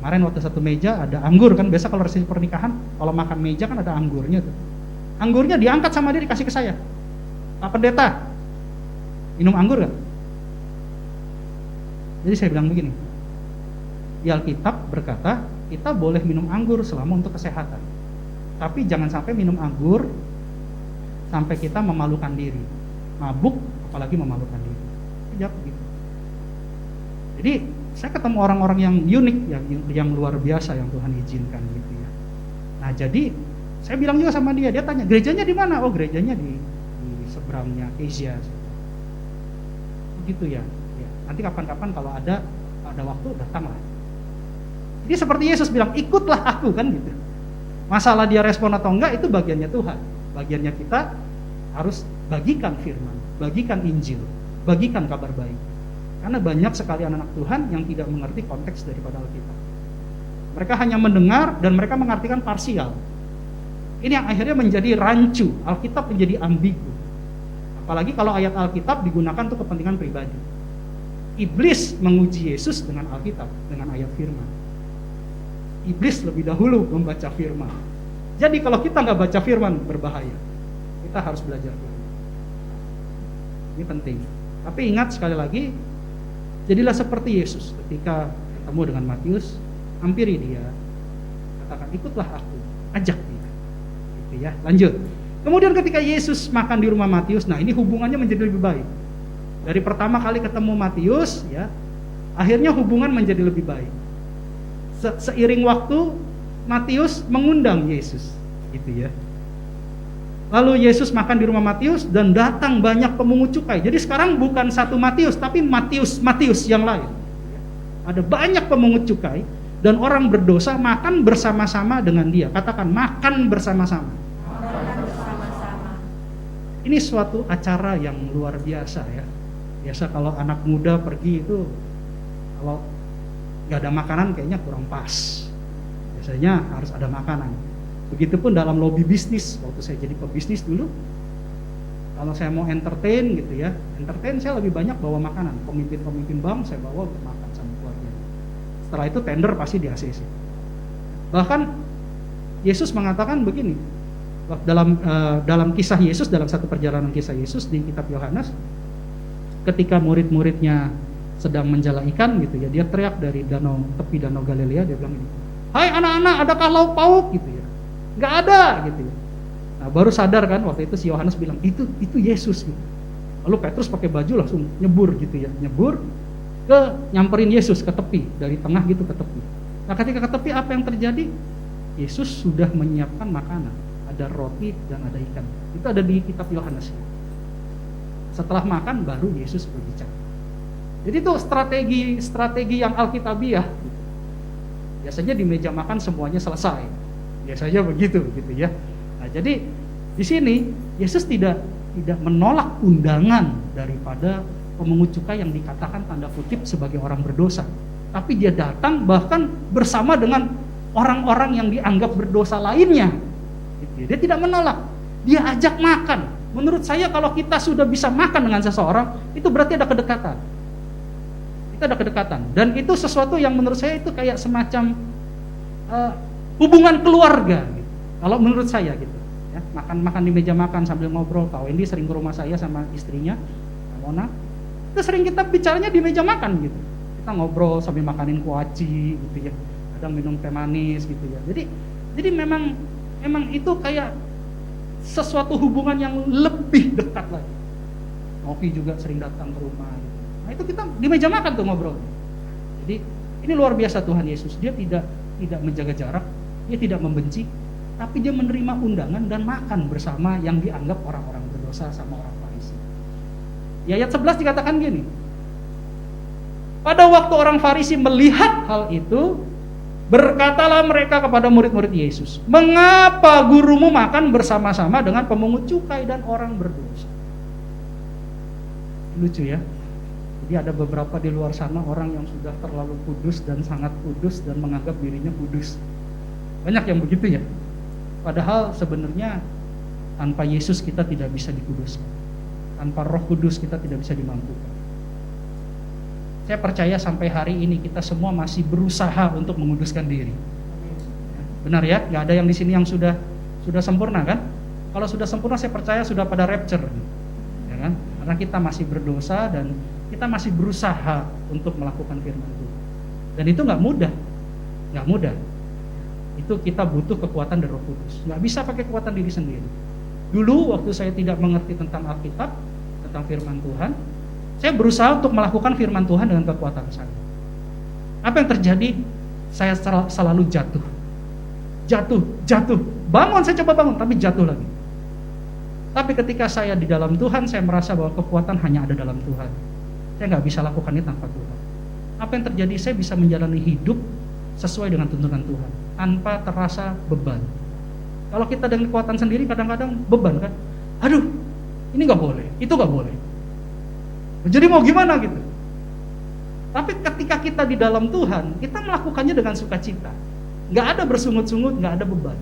Kemarin waktu satu meja ada anggur kan, biasa kalau resepsi pernikahan, kalau makan meja kan ada anggurnya tuh. Anggurnya diangkat sama dia dikasih ke saya. Pak Pendeta, minum anggur gak? Jadi saya bilang begini, di Alkitab berkata kita boleh minum anggur selama untuk kesehatan, tapi jangan sampai minum anggur sampai kita memalukan diri, mabuk apalagi memalukan diri. Jawab begitu. Jadi saya ketemu orang-orang yang unik, yang luar biasa yang Tuhan izinkan gitu ya. Nah jadi saya bilang juga sama dia tanya gerejanya di mana? Oh gerejanya di seberangnya Asia. Begitu ya. Nanti kapan-kapan kalau ada waktu datanglah. Jadi seperti Yesus bilang, ikutlah aku kan gitu. Masalah dia respon atau enggak itu bagiannya Tuhan. Bagiannya kita harus bagikan firman, bagikan Injil, bagikan kabar baik. Karena banyak sekali anak-anak Tuhan yang tidak mengerti konteks daripada Alkitab. Mereka hanya mendengar dan mereka mengartikan parsial. Ini yang akhirnya menjadi rancu, Alkitab menjadi ambigu. Apalagi kalau ayat Alkitab digunakan untuk kepentingan pribadi. Iblis menguji Yesus dengan Alkitab, dengan ayat firman. Iblis lebih dahulu membaca firman. Jadi kalau kita nggak baca firman berbahaya. Kita harus belajar firman. Ini penting. Tapi ingat sekali lagi, jadilah seperti Yesus ketika ketemu dengan Matius, hampiri dia, katakan ikutlah aku, ajak dia. Gitu ya. Lanjut. Kemudian ketika Yesus makan di rumah Matius, nah ini hubungannya menjadi lebih baik. Dari pertama kali ketemu Matius, ya, akhirnya hubungan menjadi lebih baik. Seiring waktu, Matius mengundang Yesus, gitu ya. Lalu Yesus makan di rumah Matius dan datang banyak pemungut cukai. Jadi sekarang bukan satu Matius, tapi Matius yang lain. Ada banyak pemungut cukai dan orang berdosa makan bersama-sama dengan dia. Katakan makan bersama-sama. ini suatu acara yang luar biasa ya. Biasa kalau anak muda pergi itu, kalau nggak ada makanan kayaknya kurang pas. Biasanya harus ada makanan. Begitupun dalam lobby bisnis, waktu saya jadi pebisnis dulu, kalau saya mau entertain gitu ya, entertain saya lebih banyak bawa makanan. Pemimpin-pemimpin bank saya bawa untuk makan sama keluarga. Setelah itu tender pasti di ACC. Bahkan Yesus mengatakan begini, dalam kisah Yesus, dalam satu perjalanan kisah Yesus di kitab Yohanes, ketika murid-muridnya sedang menjala ikan gitu ya, dia teriak dari tepi danau Galilea, dia bilang ini, "Hai anak-anak, adakah lauk pauk?" gitu ya. Nggak ada gitu ya. Nah, baru sadar kan waktu itu si Yohanes bilang, itu Yesus gitu. Lalu Petrus pakai baju langsung nyebur gitu ya, nyamperin Yesus ke tepi, dari tengah gitu ke tepi. Nah, ketika ke tepi apa yang terjadi? Yesus sudah menyiapkan makanan, ada roti dan ada ikan. Itu ada di kitab Yohanes. Setelah makan baru Yesus berbicara. Jadi itu strategi yang alkitabiah. Gitu. Biasanya di meja makan semuanya selesai. Biasanya begitu gitu ya. Nah, jadi di sini Yesus tidak menolak undangan daripada pemungut cukai yang dikatakan tanda kutip sebagai orang berdosa. Tapi dia datang bahkan bersama dengan orang-orang yang dianggap berdosa lainnya. Dia tidak menolak, dia ajak makan. Menurut saya kalau kita sudah bisa makan dengan seseorang, itu berarti ada kedekatan. Itu ada kedekatan. Dan itu sesuatu yang menurut saya itu kayak semacam hubungan keluarga. Gitu. Kalau menurut saya gitu. Ya, makan di meja makan sambil ngobrol. Pak Wendy sering ke rumah saya sama istrinya, Mona. Itu sering kita bicaranya di meja makan gitu. Kita ngobrol sambil makanin kuaci gitu ya. Kadang minum teh manis gitu ya. Jadi memang itu kayak sesuatu hubungan yang lebih dekat lagi. Novi juga sering datang ke rumah gitu. Nah, itu kita di meja makan tuh ngobrol. Jadi ini luar biasa Tuhan Yesus. Dia tidak menjaga jarak, dia tidak membenci, tapi dia menerima undangan dan makan bersama yang dianggap orang-orang berdosa sama orang Farisi. Di ayat 11 dikatakan gini, pada waktu orang Farisi melihat hal itu, berkatalah mereka kepada murid-murid Yesus, "Mengapa gurumu makan bersama-sama dengan pemungut cukai dan orang berdosa?" Lucu ya. Jadi ada beberapa di luar sana orang yang sudah terlalu kudus dan sangat kudus dan menganggap dirinya kudus. Banyak yang begitu ya. Padahal sebenarnya tanpa Yesus kita tidak bisa dikuduskan. Tanpa Roh Kudus kita tidak bisa dimampukan. Saya percaya sampai hari ini kita semua masih berusaha untuk menguduskan diri. Benar ya? Gak ada yang di sini yang sudah sempurna kan? Kalau sudah sempurna saya percaya sudah pada rapture. Ya kan? Karena kita masih berdosa dan kita masih berusaha untuk melakukan firman Tuhan. Dan itu nggak mudah. Itu kita butuh kekuatan dari Roh Kudus. Nggak bisa pakai kekuatan diri sendiri. Dulu waktu saya tidak mengerti tentang Alkitab, tentang firman Tuhan, saya berusaha untuk melakukan firman Tuhan dengan kekuatan saya. Apa yang terjadi? Saya selalu jatuh. Bangun, saya coba bangun, tapi jatuh lagi. Tapi ketika saya di dalam Tuhan, saya merasa bahwa kekuatan hanya ada dalam Tuhan. Saya nggak bisa lakukan ini tanpa Tuhan. Apa yang terjadi? Saya bisa menjalani hidup sesuai dengan tuntunan Tuhan, tanpa terasa beban. Kalau kita dengan kekuatan sendiri, kadang-kadang beban kan? Aduh, ini nggak boleh, itu nggak boleh. Jadi mau gimana gitu? Tapi ketika kita di dalam Tuhan, kita melakukannya dengan sukacita. Nggak ada bersungut-sungut, nggak ada beban.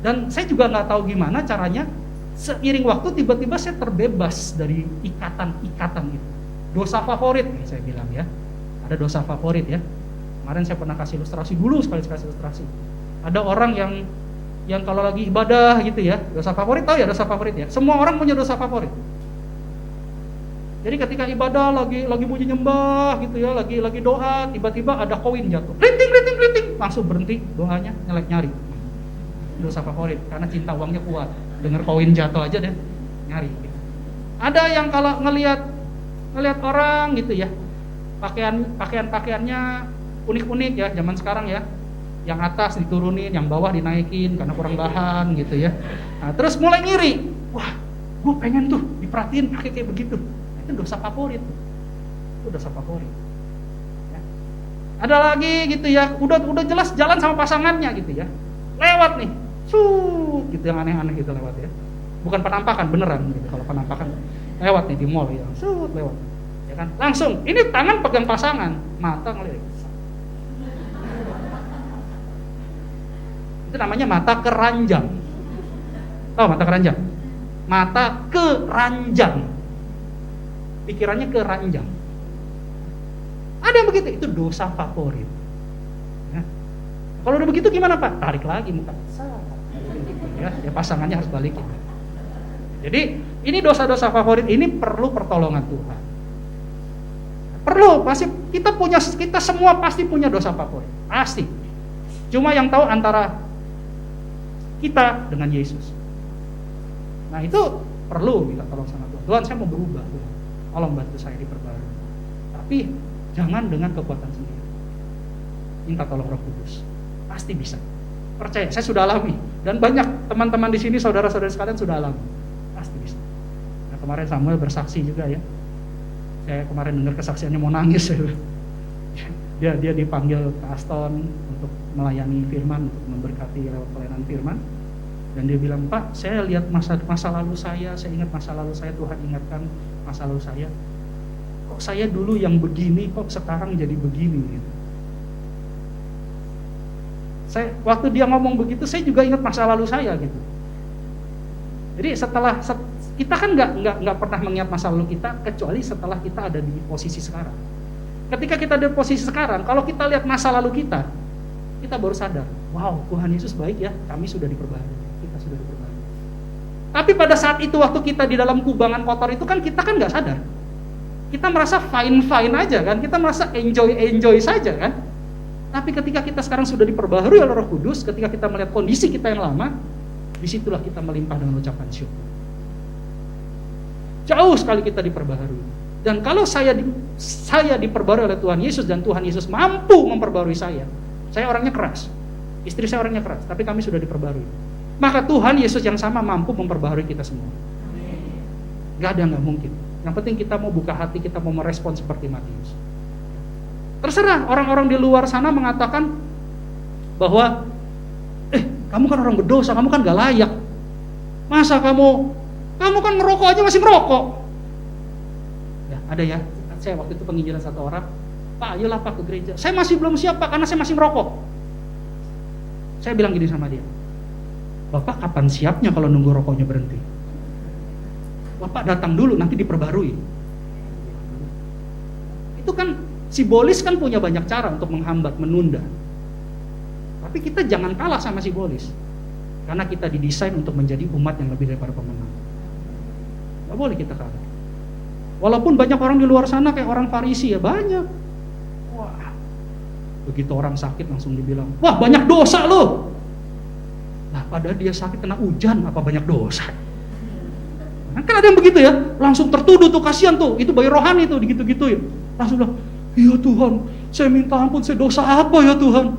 Dan saya juga nggak tahu gimana caranya. Seiring waktu tiba-tiba saya terbebas dari ikatan-ikatan itu. Dosa favorit nih saya bilang ya. Ada dosa favorit ya. Kemarin saya pernah kasih ilustrasi kasih ilustrasi. Ada orang yang kalau lagi ibadah gitu ya, dosa favorit, tahu ya dosa favorit ya. Semua orang punya dosa favorit. Jadi ketika ibadah lagi puji nyembah gitu ya, lagi doa, tiba-tiba ada koin jatuh. Linting, langsung berhenti doanya, nyari. Dosa favorit karena cinta uangnya kuat. Dengar koin jatuh aja deh nyari gitu. Ada yang kalau ngelihat orang gitu ya, pakaiannya unik-unik ya zaman sekarang ya, yang atas diturunin, yang bawah dinaikin karena kurang bahan gitu ya. Nah, terus mulai ngiri, wah gue pengen tuh diperhatiin pakai kayak begitu. Nah, itu dosa favorit, itu dosa favorit ya. Ada lagi gitu ya, udah jelas jalan sama pasangannya gitu ya, lewat nih gitu yang aneh-aneh gitu lewat ya. Bukan penampakan, beneran gitu. Kalau penampakan lewat nih di mall ya, lewat. Ya kan? Langsung, ini tangan pegang pasangan, mata ngelirik. Itu namanya mata keranjang. Tahu mata keranjang? Mata keranjang. Pikirannya keranjang. Ada yang begitu, itu dosa favorit. Ya. Kalau udah begitu gimana Pak? Tarik lagi muka. Ya pasangannya harus balikin. Jadi ini dosa-dosa favorit ini perlu pertolongan Tuhan. Perlu, pasti kita semua pasti punya dosa favorit, pasti. Cuma yang tahu antara kita dengan Yesus. Nah itu perlu minta tolong sama Tuhan. Tuhan, saya mau berubah, Tuhan. Tolong bantu saya diperbarui. Tapi jangan dengan kekuatan sendiri. Minta tolong Roh Kudus. Pasti bisa. Percaya, saya sudah alami. Dan banyak teman-teman di sini, saudara-saudara sekalian sudah alami. Pasti bisa. Nah, kemarin Samuel bersaksi juga ya. Saya kemarin dengar kesaksiannya mau nangis. Dia dipanggil ke Aston untuk melayani firman, untuk memberkati lewat pelayanan firman. Dan dia bilang, Pak, saya lihat masa lalu saya ingat masa lalu saya, Tuhan ingatkan masa lalu saya. Kok saya dulu yang begini, kok sekarang jadi begini gitu. Waktu dia ngomong begitu, saya juga ingat masa lalu saya gitu. Jadi kita kan nggak pernah mengingat masa lalu kita kecuali setelah kita ada di posisi sekarang. Ketika kita ada di posisi sekarang, kalau kita lihat masa lalu kita baru sadar, wow, Tuhan Yesus baik ya, kami sudah diperbarui, kita sudah diperbarui. Tapi pada saat itu waktu kita di dalam kubangan kotor itu kan kita kan nggak sadar. Kita merasa fine aja kan, kita merasa enjoy saja kan. Tapi ketika kita sekarang sudah diperbaharui oleh Roh Kudus, ketika kita melihat kondisi kita yang lama, disitulah kita melimpah dengan ucapan syukur. Jauh sekali kita diperbaharui. Dan kalau saya diperbarui oleh Tuhan Yesus dan Tuhan Yesus mampu memperbarui saya orangnya keras, istri saya orangnya keras, tapi kami sudah diperbarui. Maka Tuhan Yesus yang sama mampu memperbaharui kita semua. Gak ada yang gak mungkin. Yang penting kita mau buka hati, kita mau merespon seperti Matius. Terserah orang-orang di luar sana mengatakan bahwa kamu kan orang berdosa, kamu kan gak layak. Masa kamu kan ngerokok aja masih ngerokok. Ya, ada ya. Saya waktu itu penginjilan satu orang, Pak, ayolah Pak ke gereja. Saya masih belum siap Pak karena saya masih ngerokok. Saya bilang gini sama dia, Bapak kapan siapnya kalau nunggu rokoknya berhenti? Bapak datang dulu, nanti diperbarui. Itu kan simbolis kan punya banyak cara untuk menghambat, menunda. Tapi kita jangan kalah sama simbolis. Karena kita didesain untuk menjadi umat yang lebih daripada pemenang. Gak boleh kita kalah. Walaupun banyak orang di luar sana kayak orang Farisi ya, banyak. Wah, begitu orang sakit langsung dibilang, wah banyak dosa lo. Nah padahal dia sakit kena hujan, apa banyak dosa? Kan ada yang begitu ya, langsung tertuduh tuh, kasihan tuh, itu bayi rohani tuh, gitu-gitu ya. Langsung bilang, iya Tuhan, saya minta ampun, saya dosa apa ya Tuhan?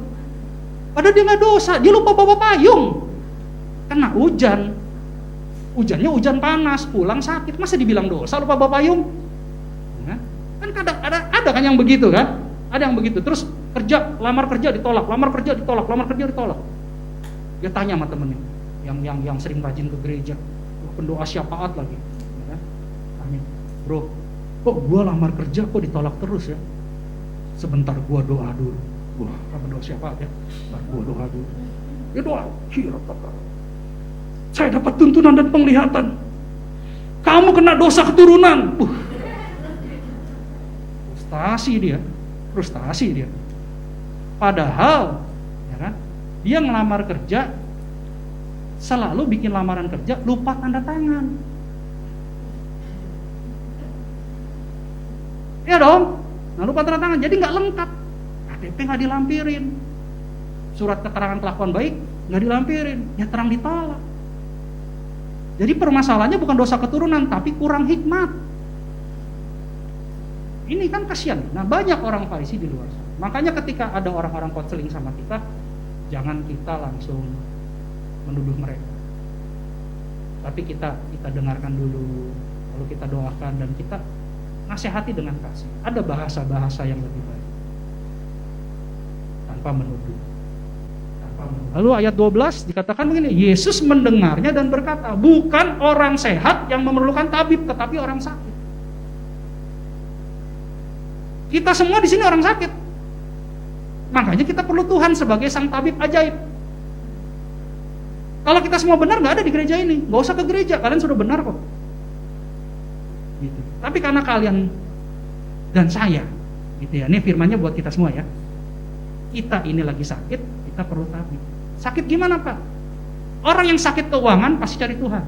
Padahal dia gak dosa, dia lupa bawa payung. Kena hujan, hujannya hujan panas, pulang sakit, masa dibilang dosa lupa bawa payung? Nah, kan ada kan yang begitu kan? Ada yang begitu, terus lamar kerja ditolak, lamar kerja ditolak. Dia tanya sama temennya, yang sering rajin ke gereja, pendoa syafaat lagi, ya kan? Tanya, bro, kok gua lamar kerja kok ditolak terus ya? Sebentar gua doa dulu. Wah, pendoa syafaat ya. Gua doa dulu. Ya doa, saya dapat tuntunan dan penglihatan. Kamu kena dosa keturunan. Frustasi dia. Padahal, ya kan? Dia ngelamar kerja, selalu bikin lamaran kerja lupa tanda tangan. Iya dong, nah lupa tanda tangan, jadi nggak lengkap. KTP nggak dilampirin, surat keterangan kelakuan baik nggak dilampirin, ya terang ditolak. Jadi permasalahannya bukan dosa keturunan, tapi kurang hikmat. Ini kan kasihan. Nah banyak orang Farisi di luar sana. Makanya ketika ada orang-orang konseling sama kita, jangan kita langsung menuduh mereka. Tapi kita dengarkan dulu, lalu kita doakan dan kita nasihati dengan kasih. Ada bahasa-bahasa yang lebih baik. Tanpa menuduh. Lalu ayat 12 dikatakan begini, Yesus mendengarnya dan berkata, bukan orang sehat yang memerlukan tabib, tetapi orang sakit. Kita semua di sini orang sakit. Makanya kita perlu Tuhan sebagai sang tabib ajaib. Kalau kita semua benar, nggak ada di gereja ini. Nggak usah ke gereja, kalian sudah benar kok. Gitu. Tapi karena kalian dan saya, gitu ya, ini firmannya buat kita semua ya. Kita ini lagi sakit, kita perlu tabib. Sakit gimana Pak? Orang yang sakit keuangan pasti cari Tuhan.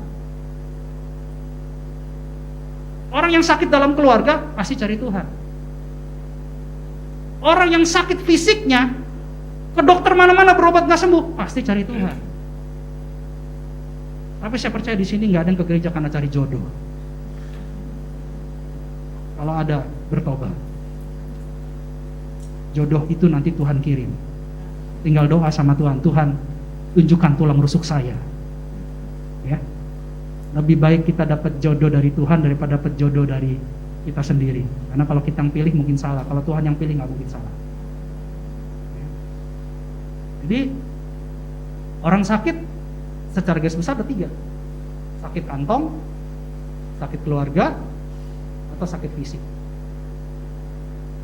Orang yang sakit dalam keluarga pasti cari Tuhan. Orang yang sakit fisiknya, ke dokter mana-mana berobat nggak sembuh, pasti cari Tuhan. Tapi saya percaya di sini nggak ada yang ke gereja karena cari jodoh. Kalau ada, bertobat. Jodoh itu nanti Tuhan kirim. Tinggal doa sama Tuhan, Tuhan tunjukkan tulang rusuk saya. Ya. Lebih baik kita dapat jodoh dari Tuhan daripada dapat jodoh dari kita sendiri. Karena kalau kita yang pilih mungkin salah, kalau Tuhan yang pilih nggak mungkin salah. Ya. Jadi orang sakit secara garis besar ada 3. Sakit kantong, sakit keluarga, atau sakit fisik.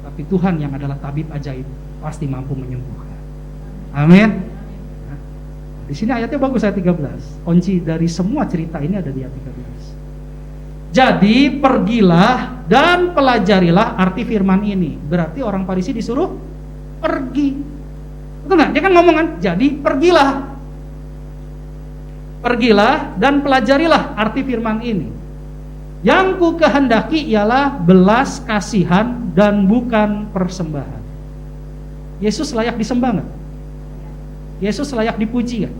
Tapi Tuhan yang adalah tabib ajaib pasti mampu menyembuhkan. Amin. Nah, di sini ayatnya bagus, ayat 13. Kunci dari semua cerita ini ada di ayat 13. Jadi pergilah dan pelajarilah arti firman ini. Berarti orang Farisi disuruh pergi. Betul nggak? Dia kan ngomong kan, jadi pergilah. Pergilah dan pelajarilah arti firman ini. Yang ku kehendaki ialah belas kasihan dan bukan persembahan. Yesus layak disembah nggak? Yesus layak dipuji nggak?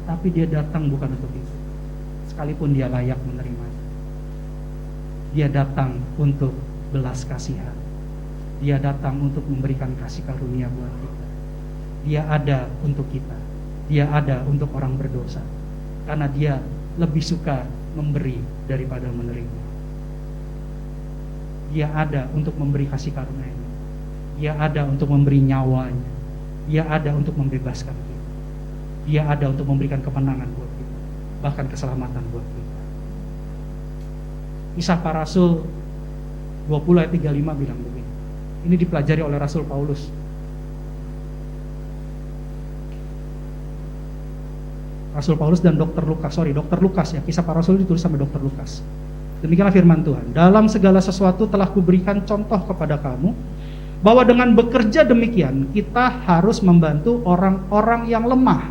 Tapi dia datang bukan untuk itu. Sekalipun dia layak menerimanya. Dia datang untuk belas kasihan. Dia datang untuk memberikan kasih karunia buat kita. Dia ada untuk kita. Dia ada untuk orang berdosa. Karena dia lebih suka memberi daripada menerima. Dia ada untuk memberi kasih karunia. Dia ada untuk memberi nyawanya. Dia ada untuk membebaskan kita. Dia ada untuk memberikan kemenangan buat kita, bahkan keselamatan buat kita. Kisah para Rasul 20 ayat 35 bilang begini. Ini dipelajari oleh Rasul Paulus. Rasul Paulus dan Dr. Lukas ya, Kisah para Rasul ditulis sama Dr. Lukas. Demikianlah firman Tuhan. Dalam segala sesuatu telah kuberikan contoh kepada kamu, bahwa dengan bekerja demikian kita harus membantu orang-orang yang lemah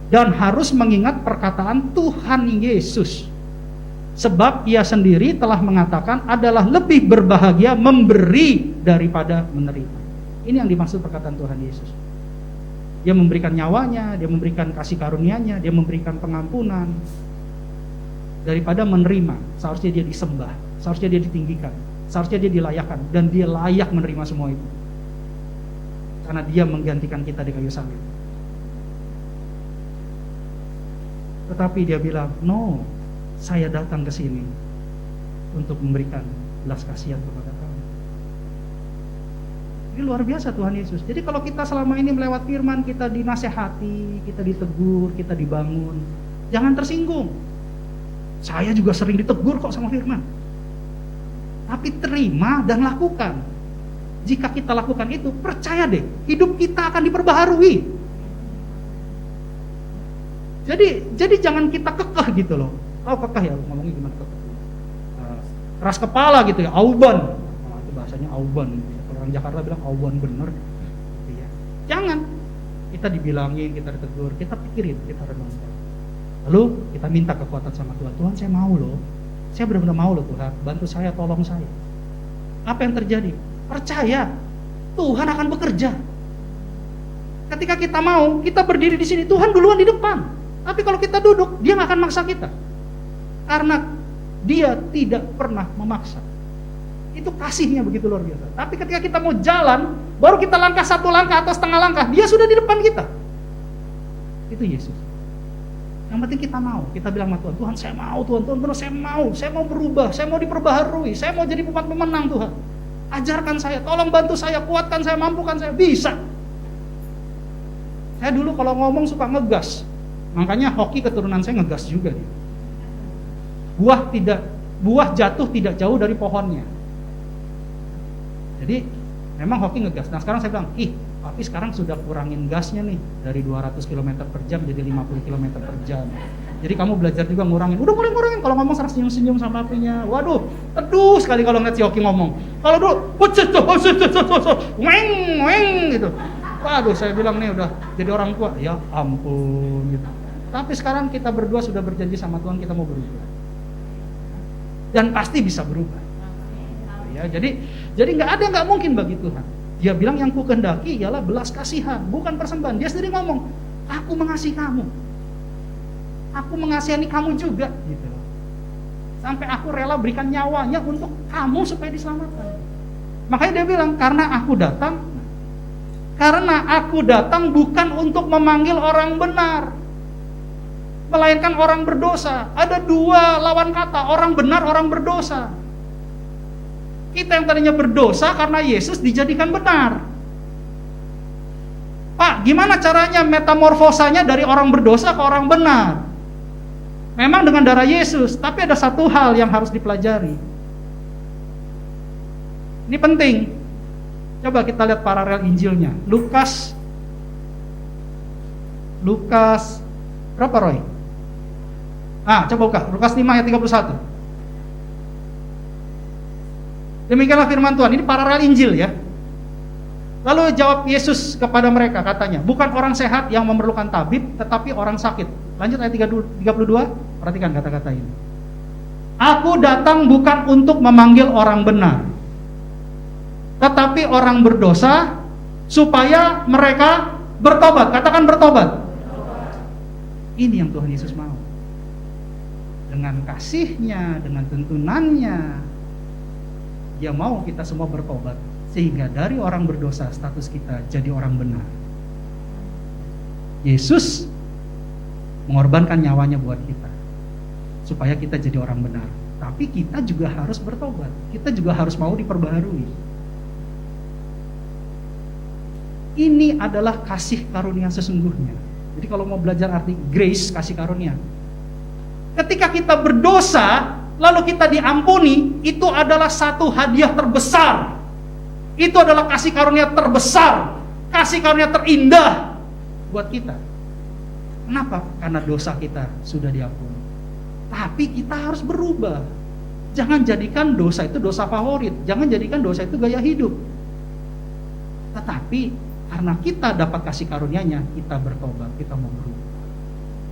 dan harus mengingat perkataan Tuhan Yesus, sebab ia sendiri telah mengatakan adalah lebih berbahagia memberi daripada menerima. Ini yang dimaksud perkataan Tuhan Yesus. Dia memberikan nyawanya, dia memberikan kasih karunia-Nya, dia memberikan pengampunan daripada menerima. Seharusnya dia disembah, seharusnya dia ditinggikan, seharusnya dia dilayakkan, dan dia layak menerima semua itu. Karena dia menggantikan kita di kayu salib. Tetapi dia bilang, no, saya datang ke sini untuk memberikan belas kasihan kepada kamu. Ini luar biasa Tuhan Yesus. Jadi kalau kita selama ini melewat firman, kita dinasehati, kita ditegur, kita dibangun, jangan tersinggung. Saya juga sering ditegur kok sama firman. Tapi terima dan lakukan. Jika kita lakukan itu, percaya deh, hidup kita akan diperbaharui. Jadi jangan kita kekeh gitu loh. Kekeh ya, ngomongnya gimana kekeh? Keras kepala gitu ya, auban. Nah, itu bahasanya auban. Kalau orang Jakarta bilang auban bener. Gitu ya. Jangan. Kita dibilangin, kita ditegur, kita pikirin, kita renungkan. Lalu kita minta kekuatan sama Tuhan. Tuhan, saya mau loh. Saya benar-benar mau loh Tuhan, bantu saya, tolong saya. Apa yang terjadi? Percaya, Tuhan akan bekerja. Ketika kita mau, kita berdiri di sini, Tuhan duluan di depan. Tapi kalau kita duduk, dia nggak akan maksa kita. Karena dia tidak pernah memaksa. Itu kasihnya begitu luar biasa. Tapi ketika kita mau jalan, baru kita langkah 1 langkah atau setengah langkah, dia sudah di depan kita. Itu Yesus. Yang penting kita mau, kita bilang sama Tuhan, Tuhan saya mau, Tuhan benar saya mau berubah, saya mau diperbaharui, saya mau jadi pemenang Tuhan. Ajarkan saya, tolong bantu saya, kuatkan saya, mampukan saya, bisa. Saya dulu kalau ngomong suka ngegas. Makanya hoki keturunan saya ngegas juga dia. Buah jatuh tidak jauh dari pohonnya. Jadi memang hoki ngegas. Nah sekarang saya bilang, tapi sekarang sudah kurangin gasnya nih dari 200 km per jam jadi 50 km per jam. Jadi kamu belajar juga ngurangin. Udah mulai ngurangin. Kalau ngomong serang senyum-senyum sama apinya. Waduh, teduh sekali kalau ngeliat si Hoki ngomong. Kalau dulu, weng gitu. Waduh, saya bilang nih udah jadi orang tua. Ya ampun gitu. Tapi sekarang kita berdua sudah berjanji sama Tuhan kita mau berubah. Dan pasti bisa berubah. Ya, jadi nggak ada yang nggak mungkin bagi Tuhan. Dia bilang yang ku kehendaki ialah belas kasihan, bukan persembahan. Dia sendiri ngomong, aku mengasihi kamu. Aku mengasihani kamu juga gitu. Sampai aku rela berikan nyawanya untuk kamu supaya diselamatkan. Makanya dia bilang, karena aku datang bukan untuk memanggil orang benar, melainkan orang berdosa. Ada dua lawan kata, orang benar, orang berdosa. Kita yang tadinya berdosa karena Yesus dijadikan benar. Pak, gimana caranya metamorfosanya dari orang berdosa ke orang benar? Memang dengan darah Yesus, tapi ada satu hal yang harus dipelajari. Ini penting. Coba kita lihat paralel Injilnya. Lukas berapa, Roy? Coba buka. Lukas 5 ayat 31. Demikianlah firman Tuhan. Ini paralel Injil ya. Lalu jawab Yesus kepada mereka, katanya, bukan orang sehat yang memerlukan tabib, tetapi orang sakit. Lanjut ayat 32. Perhatikan kata-kata ini. Aku datang bukan untuk memanggil orang benar, tetapi orang berdosa, supaya mereka bertobat. Katakan bertobat. Ini yang Tuhan Yesus mau. Dengan kasih-Nya, dengan tuntunannya, Dia mau kita semua bertobat, sehingga dari orang berdosa status kita jadi orang benar. Yesus mengorbankan nyawanya buat kita supaya kita jadi orang benar. Tapi kita juga harus bertobat. Kita juga harus mau diperbaharui. Ini adalah kasih karunia sesungguhnya. Jadi kalau mau belajar arti grace, kasih karunia, ketika kita berdosa lalu kita diampuni, itu adalah satu hadiah terbesar. Itu adalah kasih karunia terbesar, kasih karunia terindah buat kita. Kenapa? Karena dosa kita sudah diampuni. Tapi kita harus berubah. Jangan jadikan dosa itu dosa favorit. Jangan jadikan dosa itu gaya hidup. Tetapi karena kita dapat kasih karunia-Nya, kita bertobat, kita mau berubah.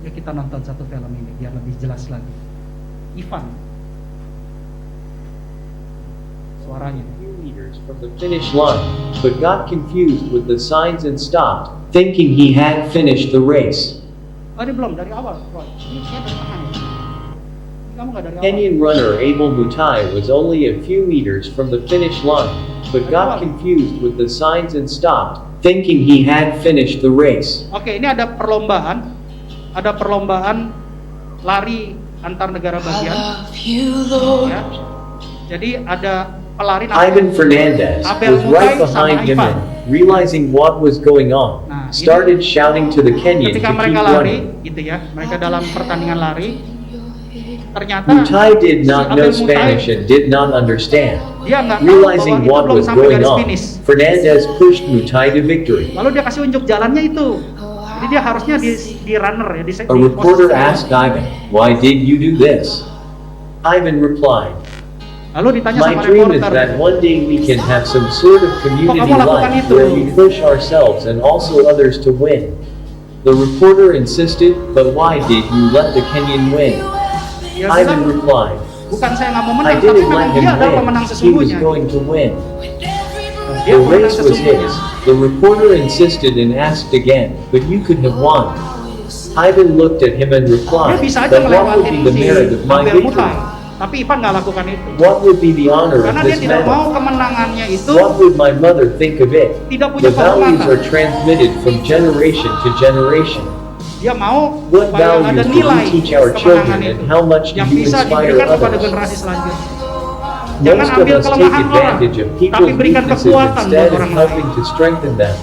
Ya kita nonton satu film ini biar lebih jelas lagi. Ivan, suaranya. Meters from the finish line, but got confused with the signs and stopped, thinking he had finished the race. Ini belum dari awal, Roy. Ini saya dari tengah ya. Kamu nggak dari awal. Kenyan runner Abel Mutai was only a few meters from the finish line, but got confused with the signs and stopped, thinking he had finished the race. Oke, ini ada perlombaan lari antar negara bagian. Ya. Jadi ada pelari Ivan Fernandez was right behind him and, realizing what was going on, started shouting to the Kenyan to ketika keep mereka lari, running. gitu ya, mereka dalam pertandingan lari, ternyata Mutai did not know Abel Mutai, Spanish and did not understand. dia nggak tahu Realizing bahwa what itu belum was sampai going garis on, finish. Fernandez pushed Mutai to victory. Lalu dia kasih unjuk jalannya itu. Jadi dia harusnya di runner ya, di A reporter asked Ivan, "Why did you do this?" Ivan replied, Lalu ditanya "My sama dream is reporter, that one day we can have some sort of community kamu lakukan life itu?" where we push ourselves and also others to win. The reporter insisted, "But why did you let the Kenyan win?" dia Ivan bilang, replied, bukan saya nggak mau "I menang, tapi didn't memang let dia him adalah win. pemenang He was sesungguhnya. going to win." Dia The pemenang race was sesungguhnya. his. The reporter insisted and asked again, "But you could have won." Ivan looked at him and Dia replied, bisa aja "But what would ngelewatin be the si merit of my Abel Mutai, victory? tapi Ivan nggak lakukan itu. What would be the honor Karena of dia this tidak mau medal? kemenangannya itu What would my mother think of it?" tidak punya The values are kehormatan. transmitted from generation to generation. Dia mau What supaya ada values do nilai we teach our kemenangan children itu and how much do yang you bisa inspire diberikan kepada others? generasi selanjutnya. Jangan Most of ambil us take kelemahan orang, advantage of tapi people's berikan weaknesses kekuatan buat instead of orang lain. helping to strengthen them.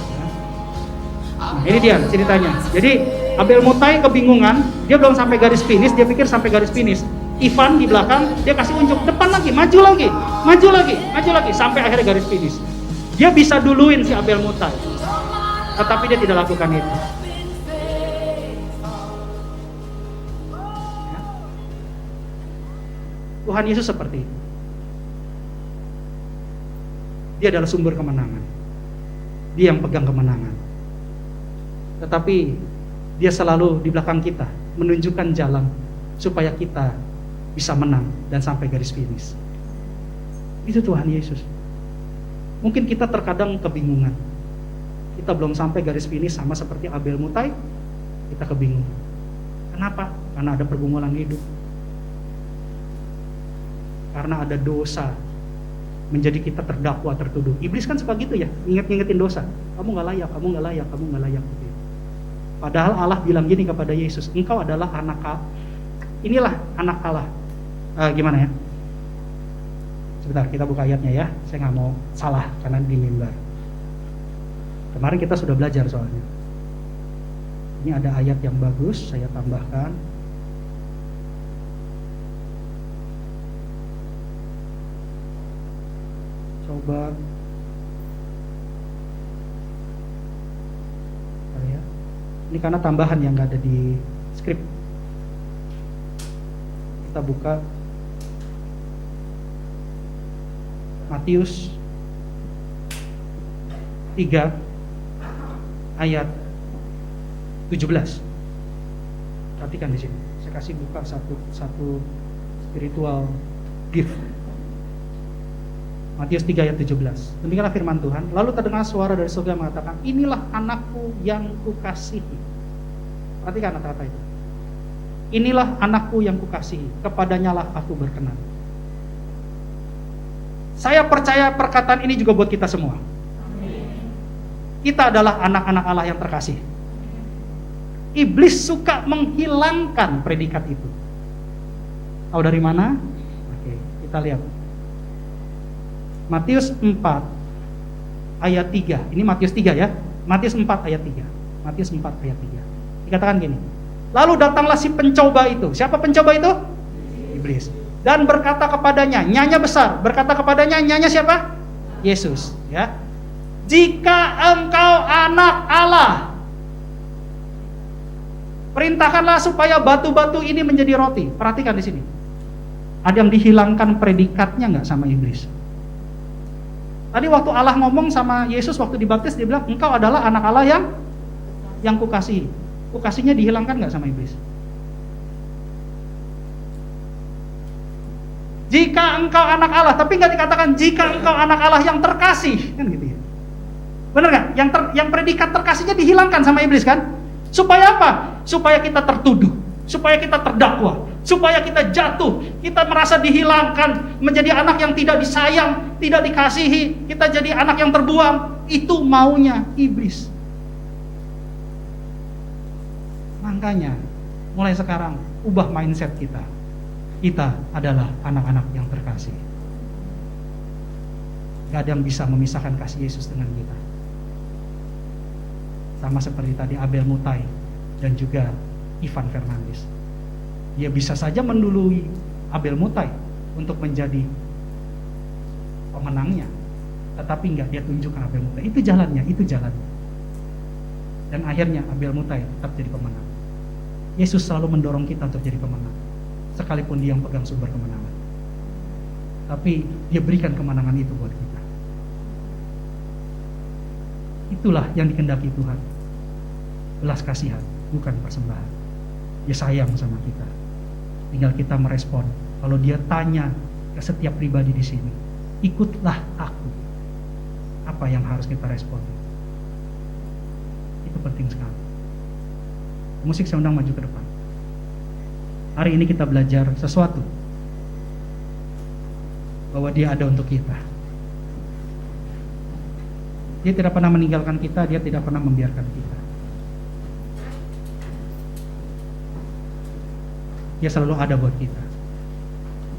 ini dia ceritanya. Jadi Abel Mutai kebingungan, dia belum sampai garis finish, dia pikir sampai garis finish. Ivan di belakang, dia kasih unjuk, depan lagi, maju lagi, maju lagi, maju lagi, sampai akhirnya garis finish. Dia bisa duluin si Abel Mutai, tetapi dia tidak lakukan itu. Ya. Tuhan Yesus seperti itu. Dia adalah sumber kemenangan. Dia yang pegang kemenangan. Tetapi dia selalu di belakang kita, menunjukkan jalan supaya kita bisa menang dan sampai garis finish. Itu Tuhan Yesus. Mungkin kita terkadang kebingungan. Kita belum sampai garis finish, sama seperti Abel Mutai, kita kebingungan. Kenapa? Karena ada pergumulan hidup. Karena ada dosa menjadi kita terdakwa, tertuduh. Iblis kan suka gitu ya, ingetin dosa. Kamu gak layak, kamu gak layak, kamu gak layak. Gitu. Padahal Allah bilang gini kepada Yesus, engkau adalah anak Allah. Inilah anak Allah. Gimana ya? Sebentar, kita buka ayatnya ya. Saya nggak mau salah karena di mimbar. Kemarin kita sudah belajar soalnya. Ini ada ayat yang bagus, saya tambahkan. Coba. Ya. Ini karena tambahan yang nggak ada di skrip. Kita buka Matius 3 ayat 17. Perhatikan di sini. Saya kasih buka satu spiritual gift. Matius 3 ayat 17. Demikianlah firman Tuhan. Lalu terdengar suara dari surga mengatakan, inilah anakku yang kukasihi. Perhatikan kata-kata itu. Inilah anakku yang kukasihi, kepadanyalah aku berkenan. Saya percaya perkataan ini juga buat kita semua. Kita adalah anak-anak Allah yang terkasih. Iblis suka menghilangkan predikat itu. Tahu dari mana? Oke, kita lihat. Matius 4 ayat 3. Ini Matius 3 ya. Matius 4 ayat 3. Matius 4 ayat 3. Dikatakan gini. Lalu datanglah si pencoba itu. Siapa pencoba itu? Iblis. Dan berkata kepadanya, nyanya besar, berkata kepadanya, nyanya siapa? Yesus, ya. Jika engkau anak Allah, perintahkanlah supaya batu-batu ini menjadi roti. Perhatikan di sini. Ada yang dihilangkan predikatnya nggak sama iblis? Tadi waktu Allah ngomong sama Yesus waktu dibaptis, dia bilang, engkau adalah anak Allah yang kukasihi. Kukasihnya dihilangkan nggak sama iblis? Jika engkau anak Allah, tapi nggak dikatakan jika engkau anak Allah yang terkasih, kan gitu ya? Benar nggak? Yang predikat terkasihnya dihilangkan sama iblis kan? Supaya apa? Supaya kita tertuduh, supaya kita terdakwa, supaya kita jatuh, kita merasa dihilangkan, menjadi anak yang tidak disayang, tidak dikasihi, kita jadi anak yang terbuang. Itu maunya iblis. Makanya, mulai sekarang ubah mindset kita. Kita adalah anak-anak yang terkasih. Gak ada yang bisa memisahkan kasih Yesus dengan kita. Sama seperti tadi Abel Mutai dan juga Ivan Fernandes. Dia bisa saja mendului Abel Mutai untuk menjadi pemenangnya, tetapi enggak, dia tunjukkan Abel Mutai. Itu jalannya, itu jalannya. Dan akhirnya Abel Mutai tetap jadi pemenang. Yesus selalu mendorong kita untuk jadi pemenang, sekalipun dia yang pegang sumber kemenangan. Tapi dia berikan kemenangan itu buat kita. Itulah yang dikehendaki Tuhan. Belas kasihan, bukan persembahan. Dia sayang sama kita. Tinggal kita merespon. Kalau dia tanya ke setiap pribadi di sini, ikutlah aku. Apa yang harus kita respon? Itu penting sekali. Musik saya undang maju ke depan. Hari ini kita belajar sesuatu, bahwa dia ada untuk kita. Dia tidak pernah meninggalkan kita, dia tidak pernah membiarkan kita. Dia selalu ada buat kita.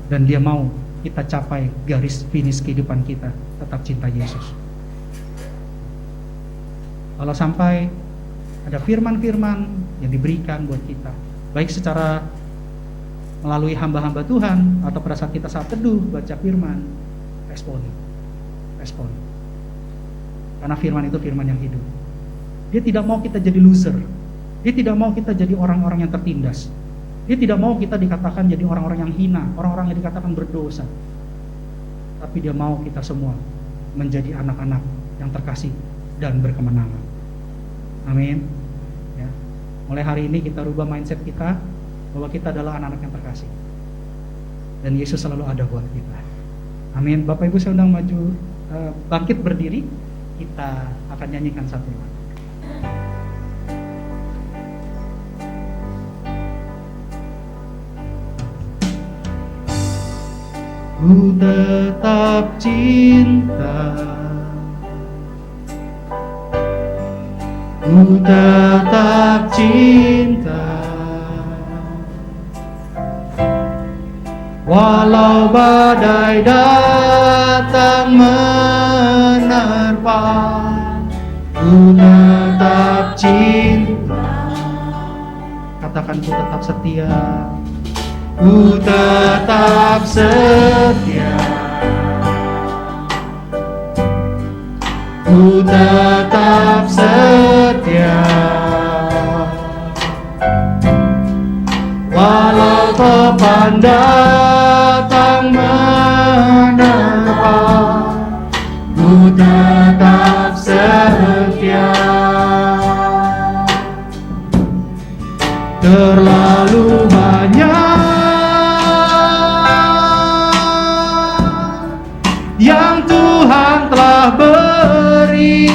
Dan dia mau kita capai garis finish kehidupan kita, tetap cinta Yesus. Kalau sampai Ada firman-firman yang diberikan buat kita, baik secara melalui hamba-hamba Tuhan atau pada saat kita saat teduh baca firman, respon. Karena firman itu firman yang hidup. Dia tidak mau kita jadi loser. Dia tidak mau kita jadi orang-orang yang tertindas. Dia tidak mau kita dikatakan jadi orang-orang yang hina, orang-orang yang dikatakan berdosa. Tapi dia mau kita semua menjadi anak-anak yang terkasih dan berkemenangan. Amin. Ya. Mulai hari ini kita rubah mindset kita bahwa kita adalah anak-anak yang terkasih. Dan Yesus selalu ada buat kita. Amin. Bapak Ibu saya undang maju, bangkit berdiri. Kita akan nyanyikan satu lagu. Ku tetap cinta, ku tetap cinta, walau badai datang menerpa, ku tetap cinta. Katakan ku tetap setia. Ku tetap setia, ku tetap setia, walau topan datang menerpa, ku tetap setia. Terlalu banyak yang Tuhan telah beri,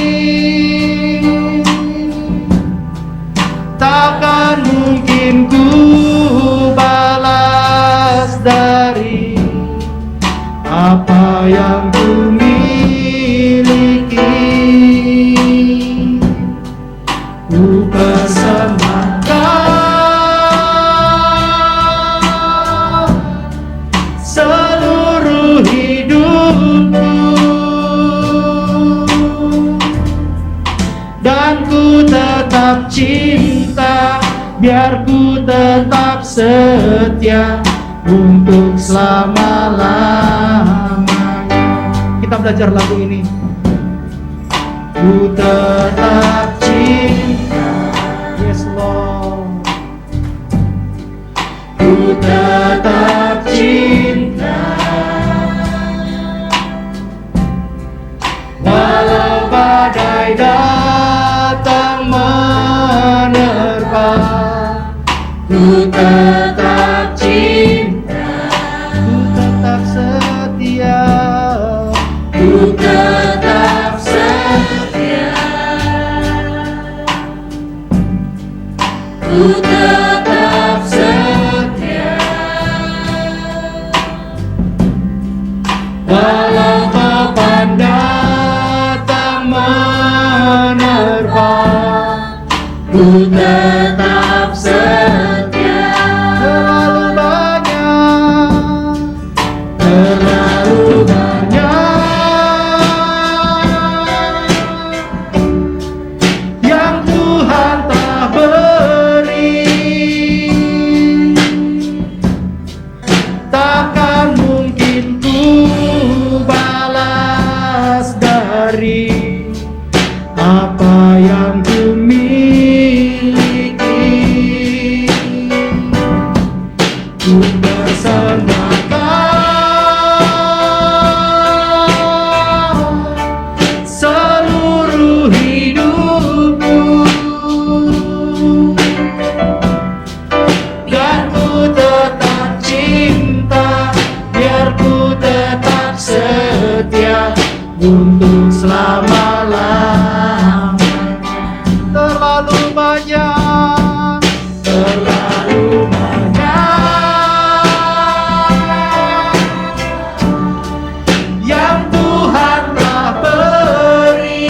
takkan mungkin ku balas dari apa yang ku miliki. Ku persembahkan seluruh hidupku, dan ku tetap cinta, biar ku tetap setia untuk selama-lamanya. Kita belajar lagu ini. Ku tetap cinta, yes Lord. Ku tetap cinta, walau badai datang menerpa, ku tetap cinta, ku tetap setia, ku tetap setia, ku tetap setia, walau topan datang menerpa, ku tetap setia. Terlalu banyak, terlalu banyak yang Tuhan telah beri, takkan mungkin ku balas dari apa yang ku miliki. Ku persembahkan seluruh hidupku, biar ku tetap cinta, biar ku tetap setia untuk selama-lamanya. Terlalu banyak, terlalu banyak yang Tuhan telah beri,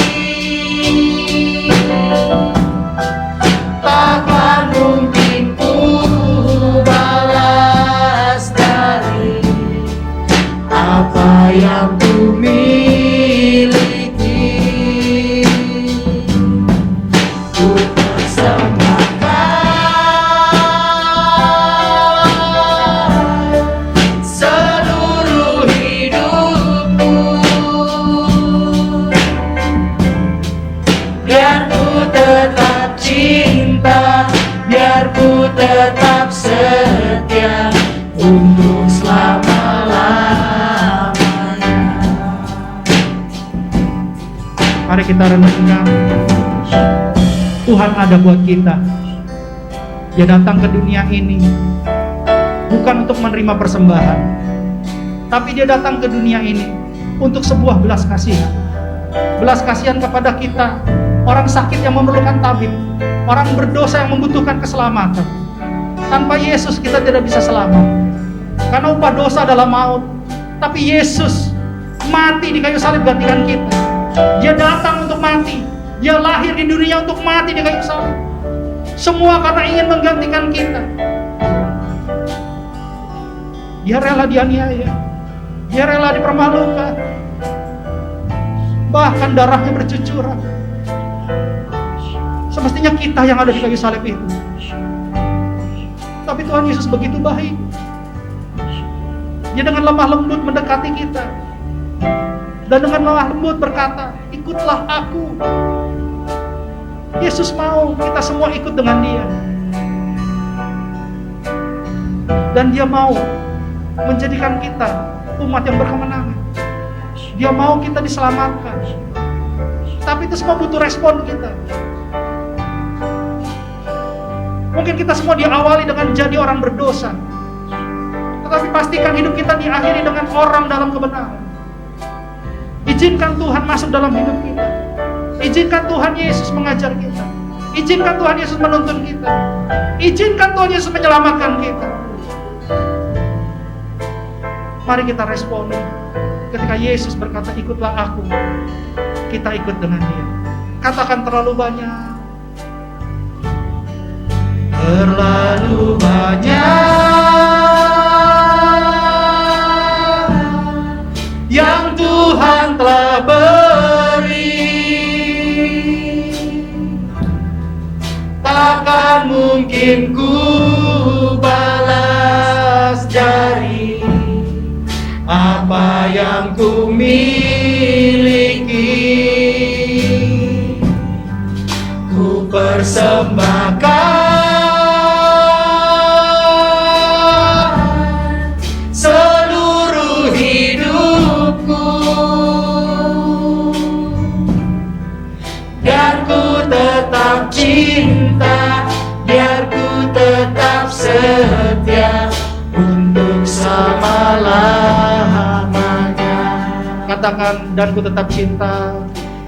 takkan mungkin ku balas dari apa yang ku miliki. Ku persembahkan Mari kita renungkan. Tuhan ada buat kita. Dia datang ke dunia ini bukan untuk menerima persembahan, tapi dia datang ke dunia ini untuk sebuah belas kasihan. Belas kasihan kepada kita, orang sakit yang memerlukan tabib, orang berdosa yang membutuhkan keselamatan. Tanpa Yesus kita tidak bisa selamat, karena upah dosa adalah maut. Tapi Yesus mati di kayu salib gantikan kita. Dia datang untuk mati, dia lahir di dunia untuk mati di kayu salib. Semua karena ingin menggantikan kita. Dia rela dianiaya, dia rela dipermalukan, bahkan darahnya bercucuran. Semestinya kita yang ada di kayu salib itu. Tapi Tuhan Yesus begitu baik. Dia dengan lemah lembut mendekati kita, dan dengan lemah lembut berkata, ikutlah aku. Yesus mau kita semua ikut dengan dia. Dan dia mau menjadikan kita umat yang berkemenangan. Dia mau kita diselamatkan. Tapi itu semua butuh respon kita. Mungkin kita semua diawali dengan jadi orang berdosa, tetapi pastikan hidup kita diakhiri dengan orang dalam kebenaran. Izinkan Tuhan masuk dalam hidup kita. Izinkan Tuhan Yesus mengajar kita. Izinkan Tuhan Yesus menuntun kita. Izinkan Tuhan Yesus menyelamatkan kita. Mari kita responi. Ketika Yesus berkata, ikutlah aku, kita ikut dengan dia. Katakan terlalu banyak. Terlalu banyak yang Tuhan telah beri, takkan mungkin ku balas jari apa yang ku miliki. Ku persembahkan cinta, biar ku tetap setia untuk selama-lamanya. Katakan, dan ku tetap cinta,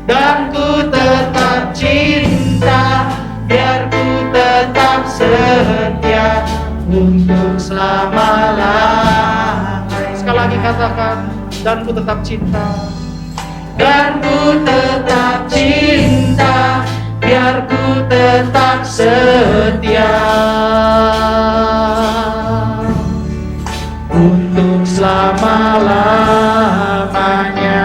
dan ku tetap cinta, biar ku tetap setia untuk selama-lamanya. Sekali lagi katakan, dan ku tetap cinta, dan ku tetap cinta, biar ku tetap setia untuk selama-lamanya.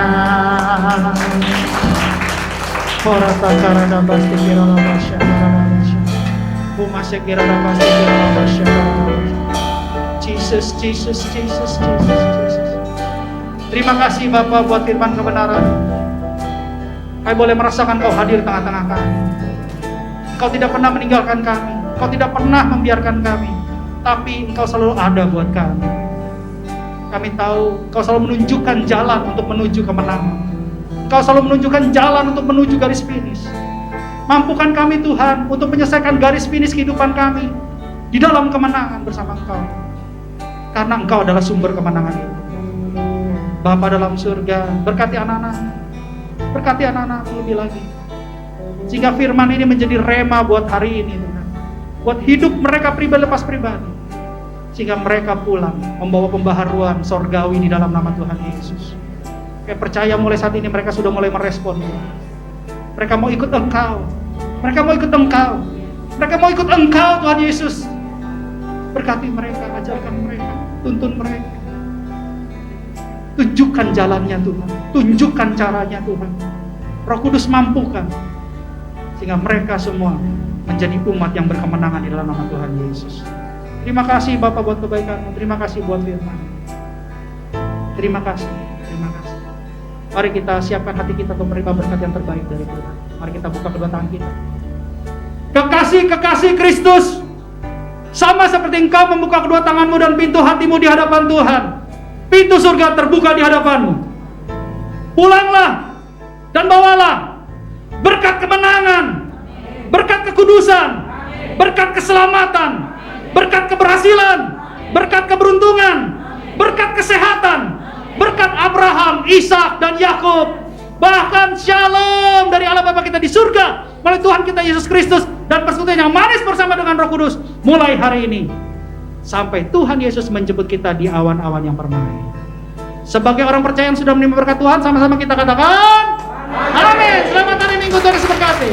Korata karana basti kirana basya karana basya. Umasya kirana basti kirana basya karana basya. Jesus, Jesus, Jesus, Jesus, Jesus. Terima kasih Bapa buat firman kebenaran. Kami boleh merasakan Kau hadir tengah-tengah kami. Kau tidak pernah meninggalkan kami. Kau tidak pernah membiarkan kami. Tapi Engkau selalu ada buat kami. Kami tahu Kau selalu menunjukkan jalan untuk menuju kemenangan. Kau selalu menunjukkan jalan untuk menuju garis finish. Mampukan kami Tuhan untuk menyelesaikan garis finish kehidupan kami di dalam kemenangan bersama Engkau. Karena Engkau adalah sumber kemenangan itu. Bapa dalam surga, berkati anak-anak. Berkati anak-anak lebih lagi, sehingga firman ini menjadi rema buat hari ini Tuhan, buat hidup mereka pribadi lepas pribadi, sehingga mereka pulang membawa pembaharuan sorgawi di dalam nama Tuhan Yesus. Kayak percaya mulai saat ini mereka sudah mulai merespon Tuhan. Mereka mau ikut Engkau, mereka mau ikut Engkau, mereka mau ikut Engkau Tuhan Yesus. Berkati mereka, ajarkan mereka, tuntun mereka. Tunjukkan jalannya Tuhan, tunjukkan caranya Tuhan. Roh Kudus mampukan, sehingga mereka semua menjadi umat yang berkemenangan di dalam nama Tuhan Yesus. Terima kasih Bapak buat kebaikan-Mu, terima kasih buat firman. Terima kasih, terima kasih. Mari kita siapkan hati kita untuk menerima berkat yang terbaik dari Tuhan. Mari kita buka kedua tangan kita. Kekasih-kekasih Kristus, sama seperti Engkau membuka kedua tangan-Mu dan pintu hati-Mu di hadapan Tuhan, pintu surga terbuka di hadapan-Mu. Pulanglah dan bawalah berkat kemenangan, berkat kekudusan, berkat keselamatan, berkat keberhasilan, berkat keberuntungan, berkat kesehatan, berkat Abraham, Ishak, dan Yakub, bahkan shalom dari Allah Bapa kita di surga melalui Tuhan kita Yesus Kristus dan persekutuan yang manis bersama dengan Roh Kudus mulai hari ini sampai Tuhan Yesus menjemput kita di awan-awan yang permai. Sebagai orang percaya yang sudah menerima berkat Tuhan, sama-sama kita katakan amin. Selamat hari Minggu, Tuhan Yesus berkati.